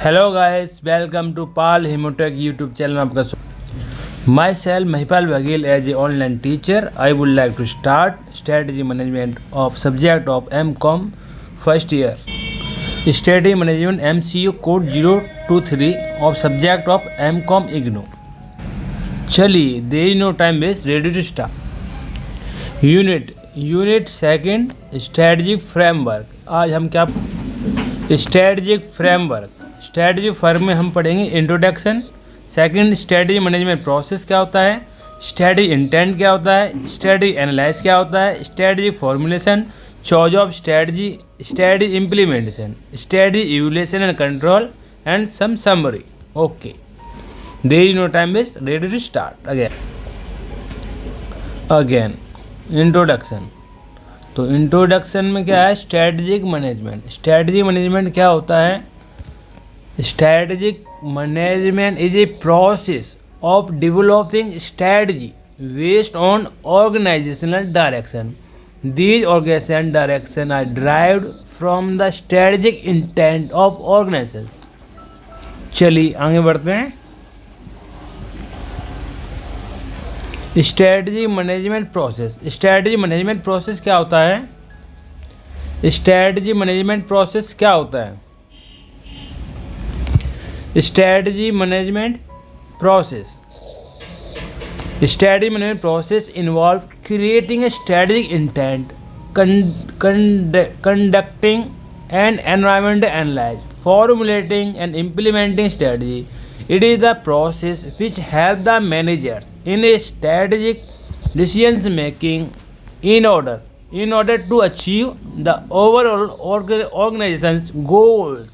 Hello guys, welcome to पाल हिमोटेक YouTube channel में आपका myself Mahipal Baghel as a online teacher. I would like to start strategy management of subject of M.Com first year. Strategy management MCU code 023 of subject of M.Com IGNOU. चलिए, there is no time waste, ready to start. Unit second, strategy framework. आज हम क्या strategy firm में हम पढ़ेंगे introduction. Second, strategy management process क्या होता है, स्ट्रेटजी इंटेंट क्या होता है, स्ट्रेटजी एनालाइज क्या होता है, strategy formulation, choice of strategy, strategy implementation, strategy evaluation and control and some summary. Okay, there is no time waste, ready to start. Again introduction. तो इंट्रोडक्शन में क्या है, स्ट्रेटजिक मैनेजमेंट. स्ट्रेटजी मैनेजमेंट क्या होता है? Strategic management is a process of developing strategy based on organisational direction. These organisation direction are derived from the strategic intent of organisation. चलिए आगे बढ़ते हैं. Strategy management process. Strategy management process क्या होता है? स्ट्रेटजी मैनेजमेंट प्रोसेस क्या होता है? Strategy management process. Strategy management process involves creating a strategic intent, conducting an environmental analysis, formulating and implementing strategy. It is the process which helps the managers in a strategic decision making in order to achieve the overall organization's goals.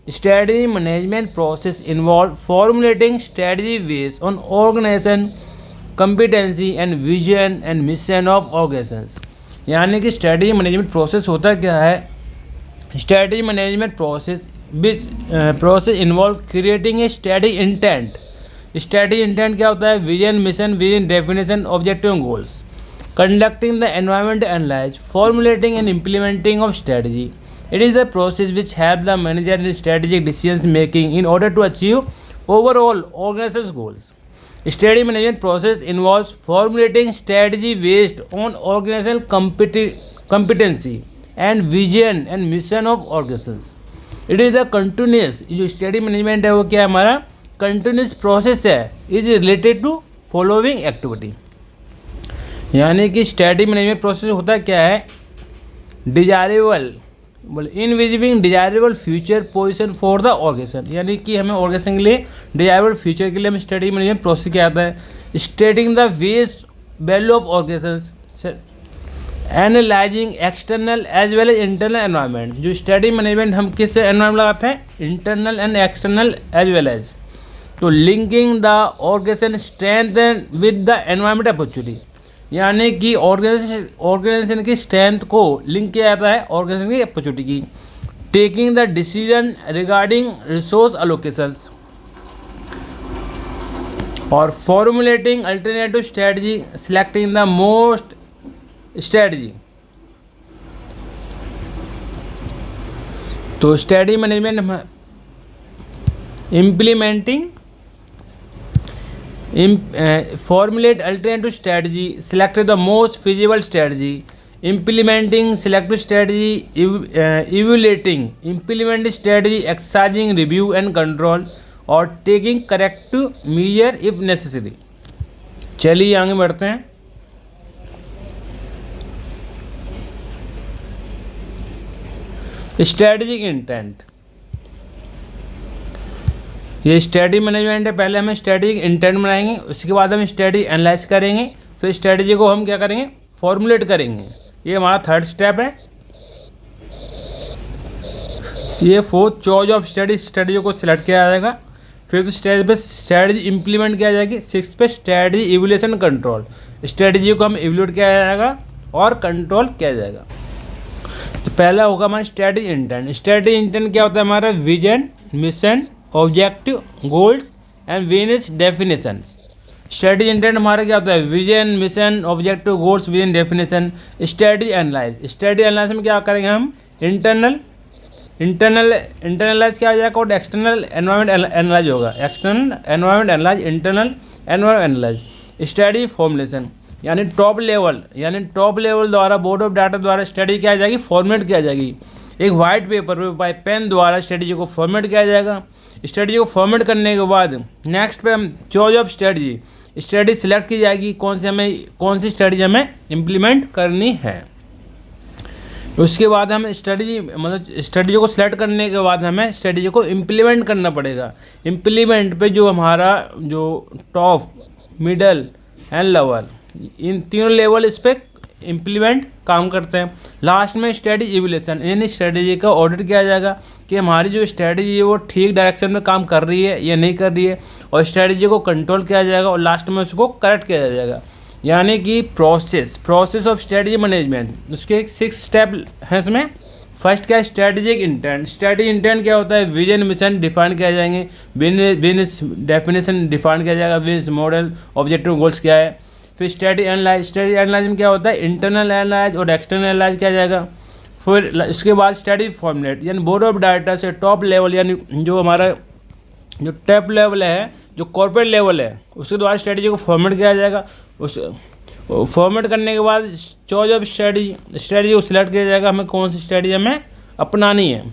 Strategy management process involves formulating strategy based on organization competency and vision and mission of organizations. यानी कि strategy management process होता क्या है? Strategy management process involve creating a strategy intent. Strategy intent क्या होता है? Vision, mission, vision, definition, objective, goals. Conducting the environment analyse, formulating and implementing of strategy. It is a process which helps the manager in strategic decision making in order to achieve overall organization's goals. Strategy management process involves formulating strategy based on organizational competency and vision and mission of organizations. It is a continuous, जो strategy management है वो क्या है हमारा? continuous process है, is related to following activity. यानी कि strategy management process होता क्या है? desirable invisible desirable future position for the organisation. यानी कि हमें ऑर्गेनाइजेशन के लिए डिजायरेबल फ्यूचर के लिए हमें स्ट्रेटजी मैनेजमेंट प्रोसेस क्या आता है? Stating the west value of organisation, analysing external as well as internal environment. जो स्ट्रेटजी मैनेजमेंट हम किस एनवायरनमेंट लगाते हैं? Internal and external as well as. तो linking the organisation strength with the environment opportunity. यानी कि ऑर्गेनाइजेशन की strength को लिंक किया जाता है ऑर्गेनाइजेशन की अपॉर्चुनिटी की. Taking the decision regarding resource allocations और formulating alternative strategy, selecting the most strategy. तो strategy management implementing formulate alternative strategy, select the most feasible strategy, implementing selective strategy, evaluating implement strategy, exercising review and control और taking corrective measure if necessary. चलिए आगे बढ़ते हैं. Strategic intent. ये strategy management है. पहले हमें स्ट्रेटजिक इंटेंट बनाएंगे, उसके बाद हम स्ट्रेटजी एनालाइज करेंगे, फिर स्ट्रेटजी को हम क्या करेंगे? फॉर्मुलेट करेंगे. ये हमारा थर्ड स्टेप है. ये फोर्थ, चॉइस ऑफ स्ट्रेटजी को सिलेक्ट किया जाएगा. फिफ्थ स्टेज पे स्ट्रेटजी इंप्लीमेंट किया जाएगी. सिक्स पे स्ट्रेटजी इवैल्यूएशन कंट्रोल. स्ट्रेटजी को हम इवैल्यूएट किया जाएगा और कंट्रोल किया जाएगा. तो पहला होगा हमारा स्ट्रेटजी इंटेंट. स्ट्रेटजी इंटेंट क्या होता है हमारा? Vision, mission, objective, goals and various definition. Strategy intent हमारा क्या होता है? Vision, mission, objective, goals, vision, definition. Strategy analyse. Strategy analyse में क्या करेंगे हम? इंटरनल इंटरनलाइज क्या हो जाएगा और एक्सटर्नल एनवायरनमेंट एनालाइज होगा। External environment analyse, internal environment analyse. Study formulation यानी टॉप लेवल द्वारा बोर्ड ऑफ डाटा द्वारा स्टडी किया जाएगी, फॉर्मेट किया जाएगी। एक वाइट पेपर पे बाय पेन द्वारा स्ट्रेटजी को फॉर्मेट किया जाएगा। स्ट्रेटजी को फॉर्मेट करने के बाद नेक्स्ट पे हम चॉइस ऑफ स्ट्रेटजी सिलेक्ट की जाएगी, कौन सी स्ट्रेटजी हमें इम्प्लीमेंट करनी है। उसके बाद हम स्ट्रेटजी को सिलेक्ट करने के बाद हमें स्ट्रेटजी को इम्प्लीमेंट करना पड़ेगा। इम्प्लीमेंट पे जो हमारा जो टॉप, मिडल एंड लोअर, इन तीनों लेवल इस पर इम्प्लीमेंट काम करते हैं। लास्ट में स्ट्रेटजी इवैल्यूएशन, यानी स्ट्रेटजी का ऑडिट किया जाएगा कि हमारी जो स्ट्रेटजी है वो ठीक डायरेक्शन में काम कर रही है या नहीं कर रही है, और स्ट्रेटजी को कंट्रोल किया जाएगा और लास्ट में उसको करेक्ट किया जाएगा। यानी कि प्रोसेस ऑफ स्ट्रेटजी मैनेजमेंट, उसके 6 स्टेप हैं इसमें। फर्स्ट क्या है, स्ट्रेटेजिक इंटेंट। स्ट्रेटेजिक इंटेंट क्या होता है, विजन मिशन डिफाइन किया जाएंगे, बिजनेस डेफिनेशन डिफाइन किया जाएगा, बिजनेस मॉडल, ऑब्जेक्टिव गोल्स क्या है। फिर स्ट्रेटजी एनालाइज में क्या होता है, इंटरनल एनालाइज और एक्सटर्नल एनालाइज किया जाएगा। फिर इसके बाद स्ट्रेटजी फॉर्मुलेट, यानी बोर्ड ऑफ डाटा से टॉप लेवल, यानी जो हमारा जो टॉप लेवल है, जो कॉर्पोरेट लेवल है, उसके द्वारा स्ट्रेटजी को फॉर्मेट किया जाएगा। उस फॉर्मेट करने के बाद चॉइस ऑफ स्ट्रेटजी को सिलेक्ट किया जाएगा, हमें कौन सी स्ट्रेटजी हमें अपनानी है।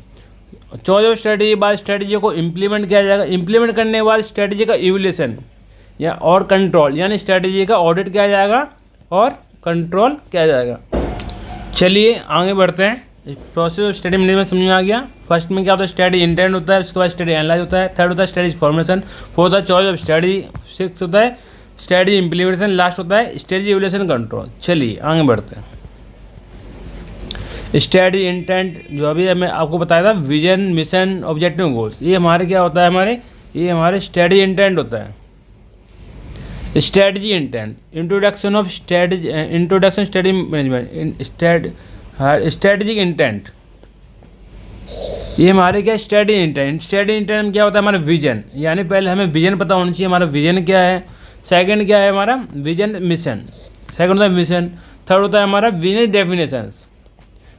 चॉइस ऑफ स्ट्रेटजी के बाद स्ट्रेटजी को इम्प्लीमेंट किया जाएगा। इम्प्लीमेंट करने के बाद स्ट्रेटजी का इवैल्यूएशन या और कंट्रोल, यानी स्ट्रेटजी का ऑडिट किया जाएगा और कंट्रोल किया जाएगा। चलिए आगे बढ़ते हैं। प्रोसेस ऑफ स्ट्रेटजी मैनेजमेंट समझ में आ गया। फर्स्ट में क्या होता है, स्ट्रेटजी इंटेंट होता है, उसके बाद स्ट्रेटजी एनालाइज होता है, थर्ड होता है स्ट्रेटजी फॉर्मेशन, फोर्थ होता है चॉइस ऑफ स्ट्रेटजी, सिक्स होता है स्ट्रेटजी इम्प्लीमेंटेशन, लास्ट होता है स्ट्रेटजी इवैल्यूएशन कंट्रोल। चलिए आगे बढ़ते हैं। स्ट्रेटजी इंटेंट जो अभी मैं आपको बताया था, विजन मिशन ऑब्जेक्टिव गोल्स, ये हमारे क्या होता है, ये हमारे स्ट्रेटजी इंटेंट होता है। Strategy intent, introduction strategy management, strategic intent, ये हमारे क्या स्ट्रेटजी इंटेंट में क्या होता है, हमारा विजन, यानी पहले हमें विजन पता होना चाहिए, हमारा विजन क्या है। सेकंड क्या है, हमारा विजन मिशन, सेकंड होता है मिशन। थर्ड होता है हमारा business definition,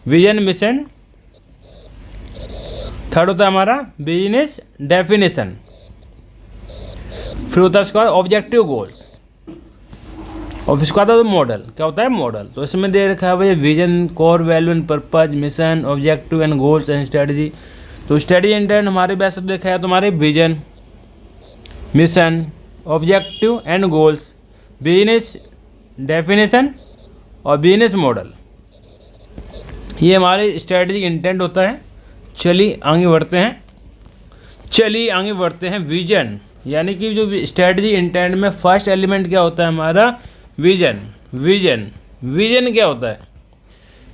vision mission. Third होता है हमारा बिजनेस डेफिनेशन। फिर होता है उसके बाद ऑब्जेक्टिव गोल्स, और उसके बाद मॉडल, क्या होता है मॉडल। तो इसमें दे रखा है भाई vision, core value and purpose, mission, objective and goals and strategy. तो स्ट्रेटजी इंटेंट हमारे वैसे देखा है तो हमारे vision, mission, objective and goals, business definition और बिजनेस मॉडल, ये हमारे स्ट्रेटजिक इंटेंट होता है। चलिए आगे बढ़ते हैं। विजन, यानी कि जो स्ट्रेटजी इंटेंट में फर्स्ट एलिमेंट क्या होता है हमारा, विजन क्या होता है,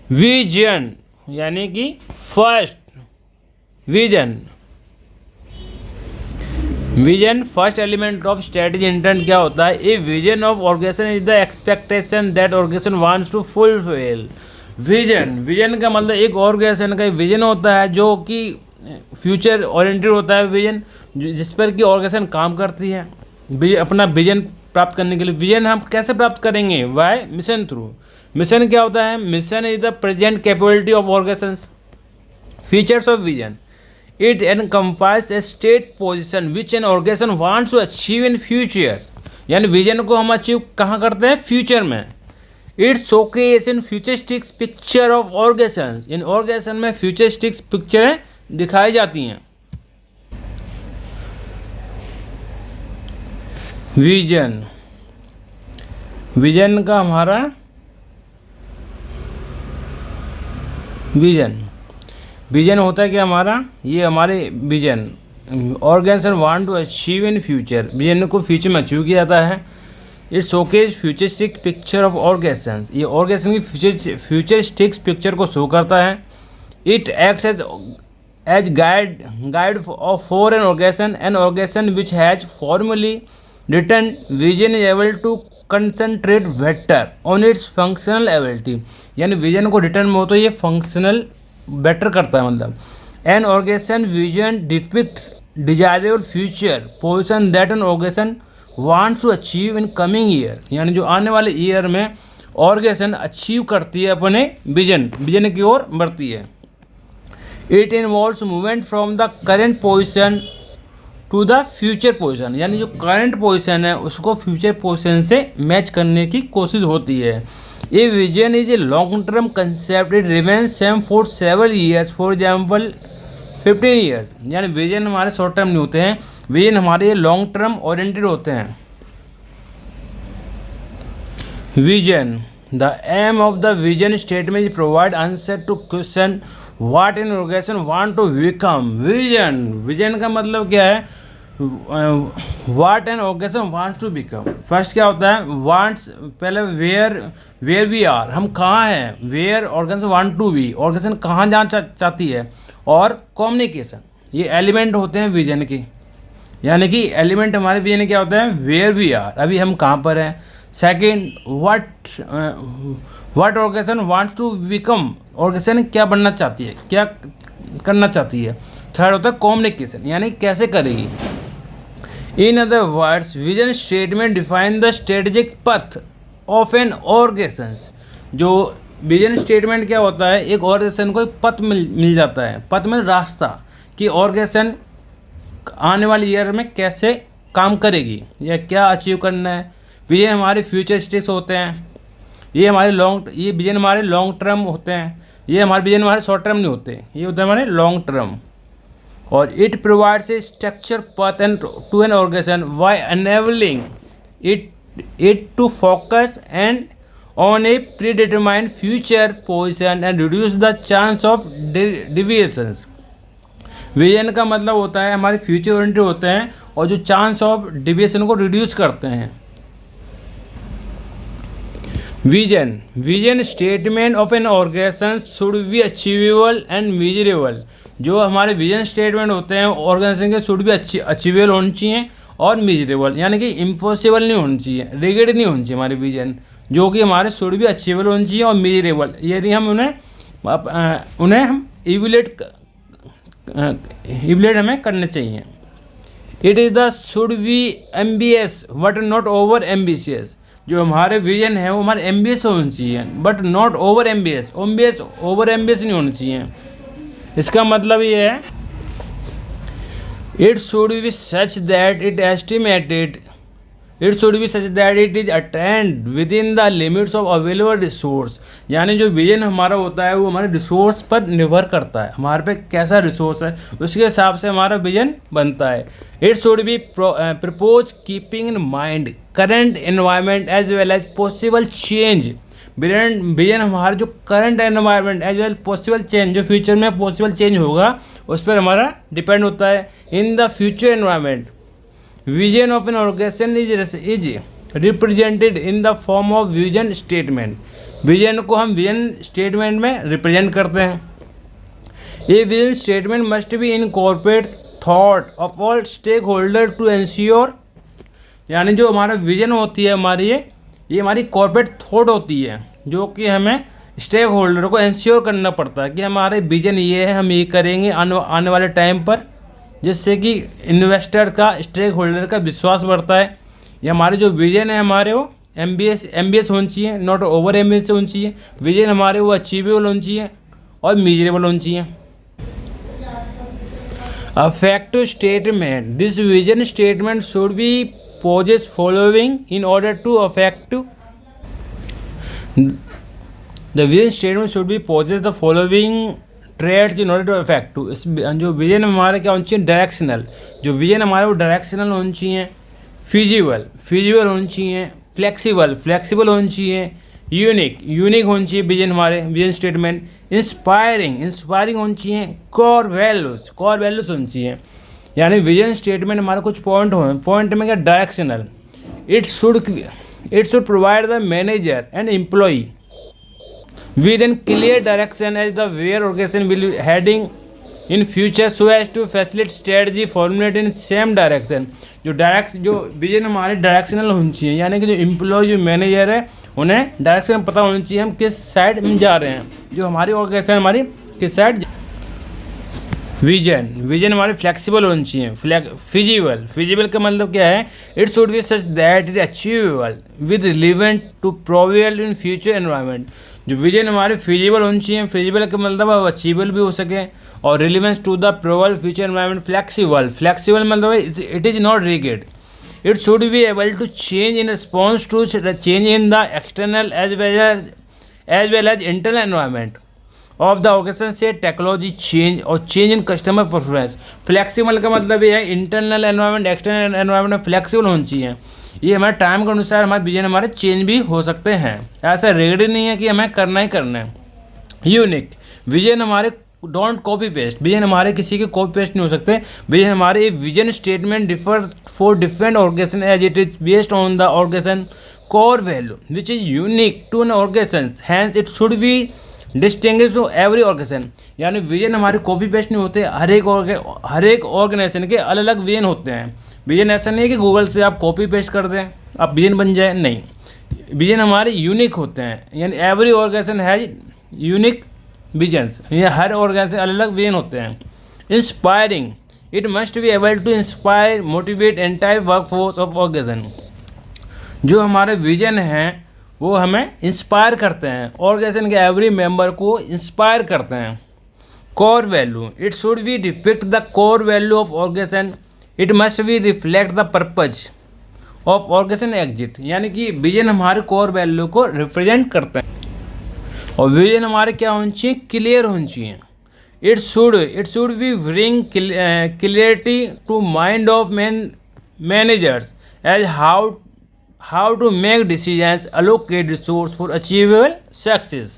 विजन यानी कि first vision first element of strategy intent क्या होता है, a vision of organisation is the expectation that organisation wants to fulfil. Vision का मतलब एक ऑर्गेनाइजेशन का विजन होता है जो कि फ्यूचर ओरिएंटेड होता है विजन, जिस पर कि ऑर्गेनाइजेशन काम करती है अपना विजन प्राप्त करने के लिए। विजन हम कैसे प्राप्त करेंगे, वाई मिशन थ्रू। मिशन क्या होता है, mission is the present capability of organisations. Features of vision, it encompasses a state position which an organisation wants to achieve in future, यानी विजन को हम अचीव कहाँ करते हैं, फ्यूचर में। It showcase in futuristics picture of organisation, इन organisation में futuristics पिक्चरें दिखाई जाती हैं। विजन का हमारा विजन होता है कि हमारा ये हमारे vision organisation want to achieve in future, vision को फ्यूचर में अचीव किया जाता है। It showcase futuristic picture of organisation, ये ऑर्गेनाइजेशन की फ्यूचरिस्टिक्स पिक्चर को शो करता है। It acts as guide for an organisation which has formally written vision is able to concentrate better on its functional ability, यानी vision को return में हो तो ये फंक्शनल बेटर करता है। मतलब an organisation vision depicts desirable future position that an organisation wants to achieve in coming year, यानी जो आने वाले ईयर में ऑर्गेनाइजेशन अचीव करती है अपने विजन की ओर बढ़ती है। It involves movement from the current position to the future position, यानी जो करंट पोजिशन है उसको फ्यूचर पोजिशन से मैच करने की कोशिश होती है। ये vision is a long term concept, it remains same for several years, for example 15 years. यानी विजन हमारे शॉर्ट टर्म नहीं होते हैं, विजन हमारे लॉन्ग टर्म ओरिएंटेड होते हैं। Vision, the aim of the vision statement is provide answer to question what an organisation want to become. Vision, vision का मतलब क्या है, what an organisation wants to become. First क्या होता है, वांट्स, पहले वेयर वी आर, हम कहाँ हैं, where organisation want to be, organisation कहाँ जाना चाहती है, और कम्युनिकेशन, ये एलिमेंट होते हैं विजन के। यानी कि एलिमेंट हमारे विजन में क्या होता है, वेयर वी आर, अभी हम कहाँ पर हैं। Second, what organisation wants to become, organisation क्या बनना चाहती है, क्या करना चाहती है। थर्ड होता है कम्युनिकेशन, यानी कैसे करेगी। In other words, vision statement define the strategic path of an organisation. जो विजन स्टेटमेंट क्या होता है, एक ऑर्गेनाइजेशन को एक पथ मिल जाता है, पथ में रास्ता, कि ऑर्गेनाइजेशन आने वाले ईयर में कैसे काम करेगी या क्या अचीव करना है। विजन हमारे फ्यूचर स्टेट्स होते हैं, ये विजन हमारे लॉन्ग टर्म होते हैं, ये हमारे विजन हमारे शॉर्ट टर्म नहीं होते, ये होते हैं हमारे लॉन्ग टर्म। और it provides a structure path and to an organisation by enabling it to focus and on a predetermined future position and reduce the chance of deviations. Vision का मतलब होता है हमारे फ्यूचर ओरिएंटेड होते हैं और जो चांस ऑफ डिविएशन को रिड्यूस करते हैं। Vision statement of an organisation should be achievable and measurable. जो हमारे विजन स्टेटमेंट होते हैं ऑर्गेनाइजेशन के शुड भी अचीवेबल होनी चाहिए और मेजरेबल, यानी कि इम्पॉसिबल नहीं होनी चाहिए, रिगिड नहीं होनी चाहिए हमारे विजन, जो कि हमारे शुड भी अचीवेबल होनी चाहिए और मेजरेबल, यदि हम उन्हें हम इवैल्यूएट हमें करने चाहिए। It is the should be ambitious but not over ambitious. जो हमारे विजन है वो हमारे एम्बिशियस होनी चाहिए but not over ambitious, over ambitious नहीं होना चाहिए। इसका मतलब ये है, it should be such that it is attend with in the limits of available resource. यानी जो विजन हमारा होता है वो हमारे रिसोर्स पर निर्भर करता है, हमारे पे कैसा रिसोर्स है उसके हिसाब से हमारा विजन बनता है। It should be propose keeping in mind current environment as well as possible change. Vision हमारा जो current environment as well possible change, जो फ्यूचर में पॉसिबल चेंज होगा उस पर हमारा डिपेंड होता है। In the future environment, vision of an organisation is represented in the form of vision statement. Vision को हम विजन स्टेटमेंट में रिप्रेजेंट करते हैं। ये vision statement must be incorporate thought of all stakeholder to ensure. यानी जो हमारा vision होती है हमारी, ये हमारी कॉर्पोरेट थॉट होती है, जो कि हमें स्टेक होल्डर को एंश्योर करना पड़ता है कि हमारे विजन ये है, हम ये करेंगे आने वाले टाइम पर, जिससे कि इन्वेस्टर का, स्टेक होल्डर का विश्वास बढ़ता है। ये हमारे जो विजन है हमारे वो एम्बिशियस होनी चाहिए, नॉट ओवर एम्बिशियस होनी चाहिए। विजन हमारे वो अचीवेबल होनी चाहिए और मेजरेबल होनी चाहिए। Affective statement, this vision statement should B possess following in order to effective. The vision statement should be possess the following traits in order to effective. इस जो विजन हमारे क्या होनी चाहिए, डायरेक्शनल। जो विजन हमारे वो डायरेक्शनल होनी चाहिए, फिजिबल होनी चाहिए, फ्लेक्सिबल होनी चाहिए, यूनिक होनी चाहिए विजन हमारे विजन स्टेटमेंट, इंस्पायरिंग होनी चाहिए, कोर वैल्यूज होनी चाहिए। यानी विजन स्टेटमेंट हमारे कुछ पॉइंट में क्या, directional. It should provide the manager and employee with an clear direction as the where organization will heading in future so as to facilitate strategy formulate in same direction. जो vision हमारे directional होनी चाहिए, यानी कि जो employ, जो manager है, उन्हें डायरेक्शन पता होनी चाहिए हम किस साइड में जा रहे हैं, जो हमारी ऑर्गेनाइजेशन हमारी किस साइड। विजन हमारी फ्लेक्सिबल होनी चाहिए, फिजिबल का मतलब क्या है, it should be such that it achievable with relevant to prevail in future environment. जो विजन हमारे फिजिबल होनी चाहिए, फिजिबल का मतलब अचीवेबल भी हो सके, और relevance to the probable future environment, flexible, flexible मतलब it is not rigid, it should be able to change in response to change in the external as well as internal environment of the organisation से technology change और change in customer preference. Flexible का मतलब ये है internal environment external environment में flexible होनी चाहिए, ये हमारे टाइम के अनुसार हमारे विजन हमारे चेंज भी हो सकते हैं, ऐसा रेगुलर नहीं है कि हमें करना ही करना है। यूनिक विजन हमारे डोंट कॉपी पेस्ट, विजन हमारे किसी के कॉपी पेस्ट नहीं हो सकते, विजन हमारे vision statement differ for different organization as it is based on the organization core value which is unique to an organization, hence it should be distinguish to every organization. यानी vision हमारे copy paste नहीं होते, हर एक organisation के अलग अलग vision होते हैं। विजन ऐसा नहीं है कि गूगल से आप कॉपी पेस्ट कर दें आप विजन बन जाए, नहीं, विजन हमारे यूनिक होते हैं, यानी every organization has unique visions, ये हर ऑर्गेनाइजेशन अलग अलग विजन होते हैं। Inspiring, it must be able to inspire motivate entire work force of organization. जो हमारे विजन हैं वो हमें इंस्पायर करते हैं, ऑर्गेनाइजेशन के एवरी मेंबर को इंस्पायर करते हैं। Core value, it should be depict the core value of organization, it must be reflect the purpose of organization exist, यानी कि विजन हमारे कोर वैल्यू को रिप्रेजेंट करते हैं। और विजन हमारे क्या होनी चाहिए, क्लियर होनी चाहिए। It should be bring clarity to mind of managers as how to make decisions, allocate resource for achievable success.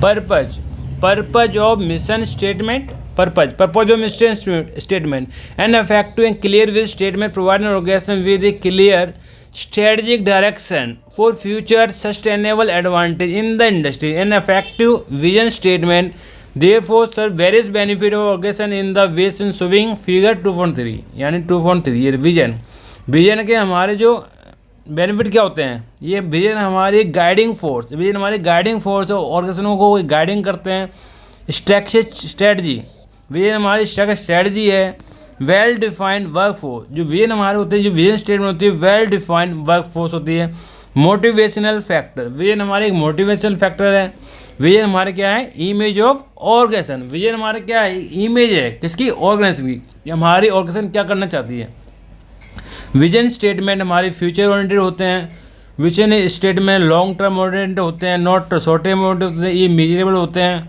Purpose of mission statement, purpose of mission statement, an effective and clear vision statement provide an organization with a clear strategic direction for future sustainable advantage in the industry. An effective vision statement therefore serve various benefit of organization in the ways in showing figure 2.3, यानी 2.3 ये vision के हमारे जो benefit क्या होते हैं, ये vision हमारी गाइडिंग फोर्स, विजन हमारी गाइडिंग फोर्स है, ऑर्गेनाइजेशनों को गाइडिंग करते हैं। स्ट्रेटजी, विजन हमारी स्ट्रेटजी है। वेल डिफाइंड वर्क फोर्स, जो विजन हमारे होते हैं, जो विजन स्टेटमेंट होती है वेल डिफाइंड वर्क फोर्स होती है। मोटिवेशनल फैक्टर, विजन हमारे एक मोटिवेशनल फैक्टर है। विजन हमारे क्या है, इमेज ऑफ ऑर्गेनाइजेशन, विजन हमारे क्या है, इमेज है किसकी, ऑर्गेनाइजेशन की, हमारी ऑर्गेनाइजेशन क्या करना चाहती है। विजन स्टेटमेंट हमारे फ्यूचर ओरिएंटेड होते हैं, vision statement long term oriented होते हैं, नॉट शॉर्ट टर्म ओरिएंटेड होते हैं, ये मेजरेबल होते हैं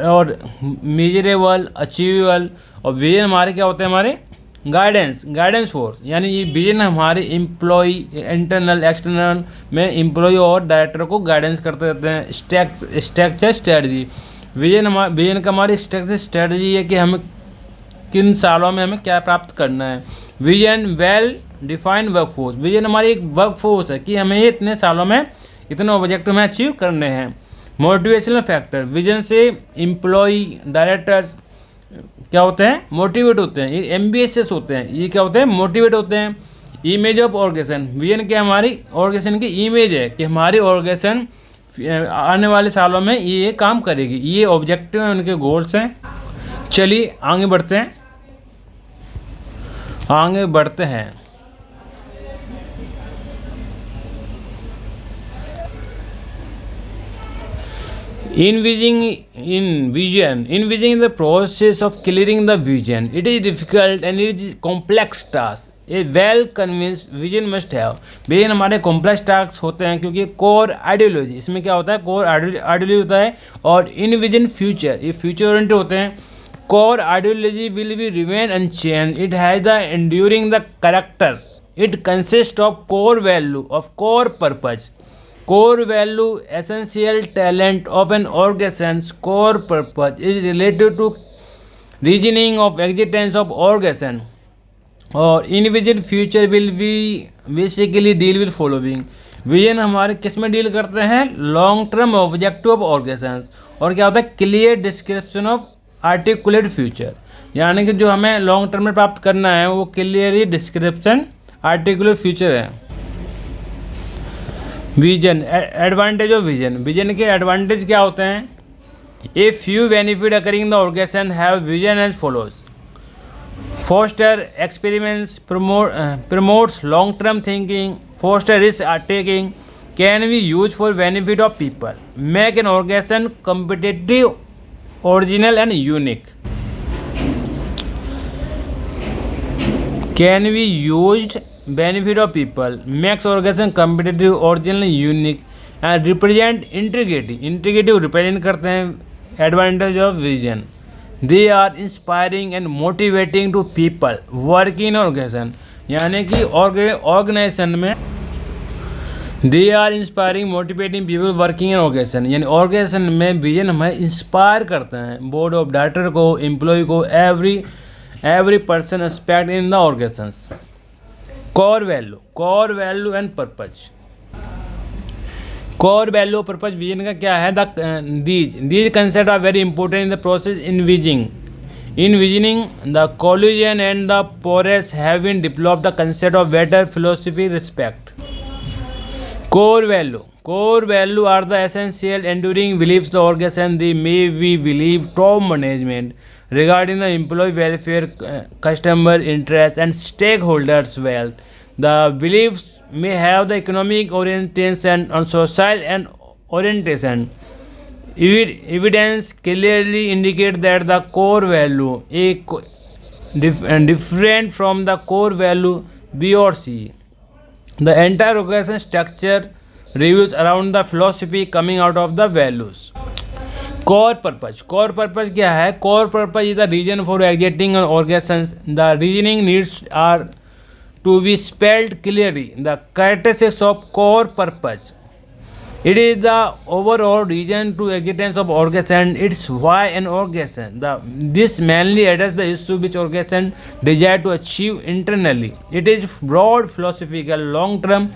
और मेजरेबल, अचीवेबल। और विजन हमारे क्या होते हैं, हमारे गाइडेंस फॉर, यानी ये विजन हमारे एम्प्लॉय इंटरनल एक्सटर्नल में एम्प्लॉय और डायरेक्टर को गाइडेंस करते रहते हैं। स्ट्रक्चर स्ट्रेटजी, विजन का हमारी स्ट्रक्चर स्ट्रेटजी है कि हमें किन सालों में हमें क्या प्राप्त करना है। Vision well defined workforce, vision हमारी एक वर्कफोर्स है कि हमें ये इतने सालों में इतने ऑब्जेक्टिव में अचीव करने हैं। मोटिवेशनल फैक्टर, विजन से एम्प्लॉय डायरेक्टर्स क्या होते हैं, मोटिवेट होते हैं, ये एम्बिशियस होते हैं, ये क्या होते हैं, मोटिवेट होते हैं। इमेज ऑफ ऑर्गेनाइजेशन, विजन क्या हमारी ऑर्गेनाइजेशन की इमेज है कि हमारी ऑर्गेनाइजेशन आने वाले सालों में ये काम करेगी, ये ऑब्जेक्टिव हैं, उनके गोल्स हैं। चलिए आगे बढ़ते हैं। Envisioning the process of clearing the vision. It is difficult and it is complex task. A well-convinced vision must have. Vision हमारे कॉम्प्लेक्स टास्क होते हैं क्योंकि कोर आइडियोलॉजी, इसमें क्या होता है, कोर आइडियोलॉजी होता है। और इनविजन फ्यूचर, ये फ्यूचर ओरिएंटेड होते हैं। Core ideology will be remain unchange, it has the enduring the character, it consist of core value of core purpose. Core value, essential talent of an organization's core purpose is related to reasoning of existence of organization. और envisioned future will be basically deal with following. Vision हमारे किस में deal करते हैं, long term objective of organization. और क्या होता है, clear description of articulate future, यानी कि जो हमें लॉन्ग टर्म में प्राप्त करना है वो क्लियरली डिस्क्रिप्शन आर्टिकुलेट फ्यूचर है। Vision, advantage of vision, vision के एडवांटेज क्या होते हैं। A few benefit accruing the organization have vision as follows. Foster experiments, promotes long term thinking, foster risk taking, can be used for benefit of people, make an organization competitive, original and unique. Can be used benefit of people, makes organization competitive, original and unique and represent integrity. Integrity represent करते हैं advantage of vision. They are inspiring and motivating to people working in organization. यानी कि organization में they are inspiring motivating people working in organization, यानी organization में vision हमें inspire करते हैं बोर्ड ऑफ डायरेक्टर को, एम्प्लॉय को, every person aspect in the organization. Core value and purpose. Core value purpose vision का क्या है? These concept are very important in the process envisioning the collision and the Porres have been developed the concept of better philosophy respect. Core value are the essential enduring beliefs the organization they may be believe top management regarding the employee welfare, customer interest and stakeholders wealth. The beliefs may have the economic orientation and social and orientation. Evidence clearly indicates that the core value A different from the core value B or C. The entire organization structure revolves around the philosophy coming out of the values. Core purpose क्या है? Core purpose is the reason for existing an organization. The reasoning needs are to be spelled clearly. The characteristics of core purpose. It is the overall reason to existence of organization. It's why an organization. This mainly addresses the issue which organization desire to achieve internally. It is broad philosophical, long-term,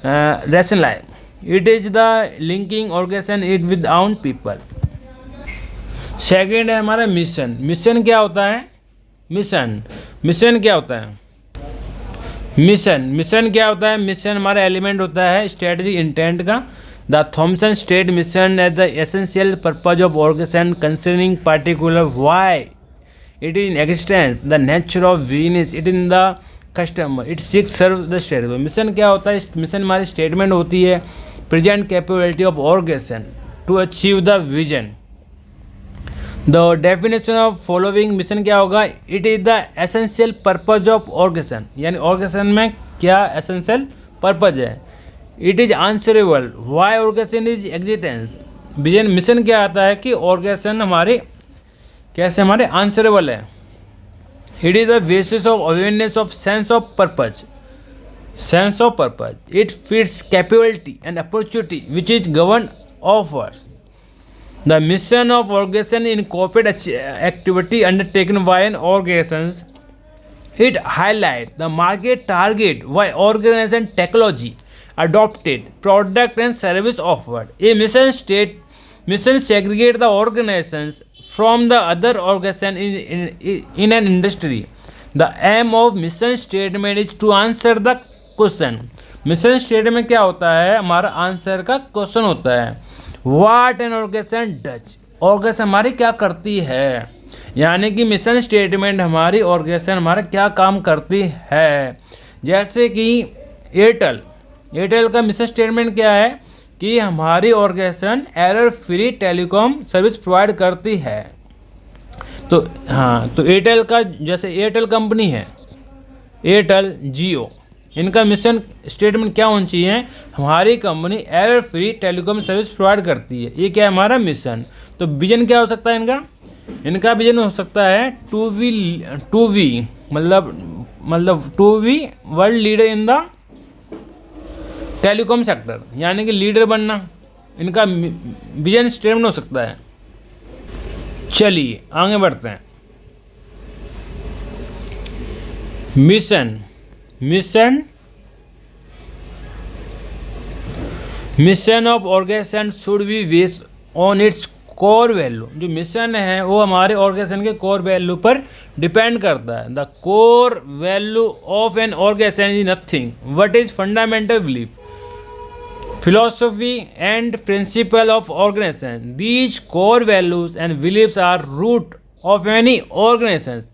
rational. It is the linking organization it with own people. Second है हमारा mission. Mission क्या होता है? Mission क्या होता है? Mission क्या होता है? मिशन हमारा एलिमेंट होता है स्ट्रेटजी इंटेंट का. The Thomson state mission as the essential purpose of organization concerning particular why it is in existence, the nature of business, it in the customer, it seeks serve the state. Mission क्या होता है? Mission हमारी statement होती है present capability of organization to achieve the vision. The definition of following mission क्या होगा? It is the essential purpose of organization, यानी organization में क्या एसेंशियल पर्पज है. It is answerable why organization is existence. Vision mission क्या आता है कि ऑर्गेनाइजेशन हमारे कैसे हमारे आंसरेबल है. It is the basis of awareness of sense of purpose. It fits capability and opportunity which is govern offers. The mission of organisation in corporate activity undertaken by an organization. It highlight the market target why organization technology adopted, product and service offered. A mission segregate the organizations from the other organization in an industry. The aim of mission statement is to answer the question. Mission statement क्या होता है? हमारा answer का question होता है. What an organization does. Organization हमारी क्या करती है, यानी कि मिशन स्टेटमेंट हमारी ऑर्गेनाइजेशन हमारा क्या काम करती है. जैसे कि एयरटेल का मिशन स्टेटमेंट क्या है कि हमारी organization error free telecom service provide करती है. तो एयरटेल का जैसे एयरटेल कंपनी है, एयरटेल, जियो, इनका मिशन स्टेटमेंट क्या होना चाहिए? हमारी company error free telecom service provide करती है. ये क्या है? हमारा मिशन. तो विजन क्या हो सकता है इनका विजन हो सकता है टू वी मतलब to be world leader in the telecom sector, यानी कि लीडर बनना इनका विजन स्टेटमेंट हो सकता है. चलिए आगे बढ़ते हैं. Mission of organization should be based on its core value. जो मिशन है वो हमारे ऑर्गेनाइजेशन के कोर वैल्यू पर डिपेंड करता है. The core value of an organisation is nothing what is fundamental belief, philosophy and principle of organization. These core values and beliefs are root of any organization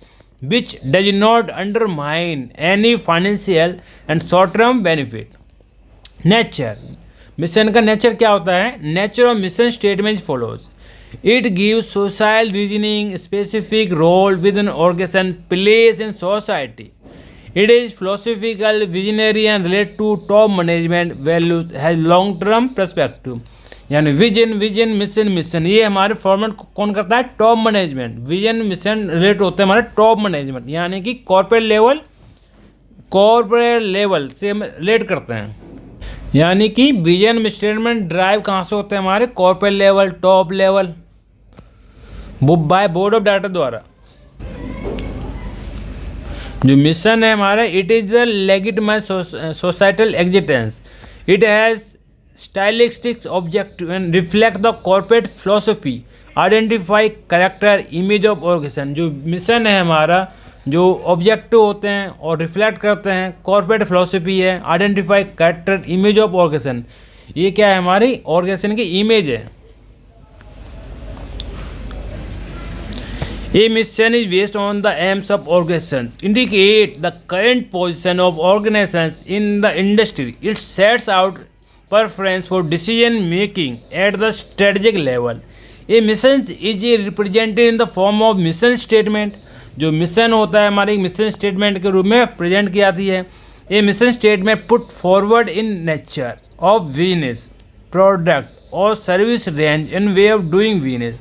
which does not undermine any financial and short-term benefit. Nature mission का nature क्या होता है? Nature of mission statement follows, it gives social reasoning, specific role with an organization place in society, it is philosophical, visionary and relate to top management values, has long term perspective. यानी vision mission mission ये हमारे format कौन करता है? Top management. Vision mission relate होते हैं हमारे top management, यानी कि कॉर्पोरेट लेवल से हम रिलेट करते हैं। यानी कि विजन स्टेटमेंट ड्राइव कहाँ से होते हैं? हमारे corporate level, top level, by board of director द्वारा। जो मिशन है हमारा, it is a legitimise societal existence, it has stylistic objective and reflect the corporate philosophy, identify character image of organization। जो मिशन है हमारा, जो ऑब्जेक्टिव होते हैं और रिफ्लेक्ट करते हैं कॉर्पोरेट फिलोसफी है, identify character image of organisation, ये क्या है? हमारी ऑर्गेनाइजेशन की इमेज है। A mission is based on the aims of organizations, indicate the current position of organizations in the industry, it sets out preference for decision making at the strategic level। A mission is represented in the form of mission statement। जो mission होता है हमारी mission statement के रूप में present की जाती है। A mission statement put forward in nature of business, product और service range in way of doing business.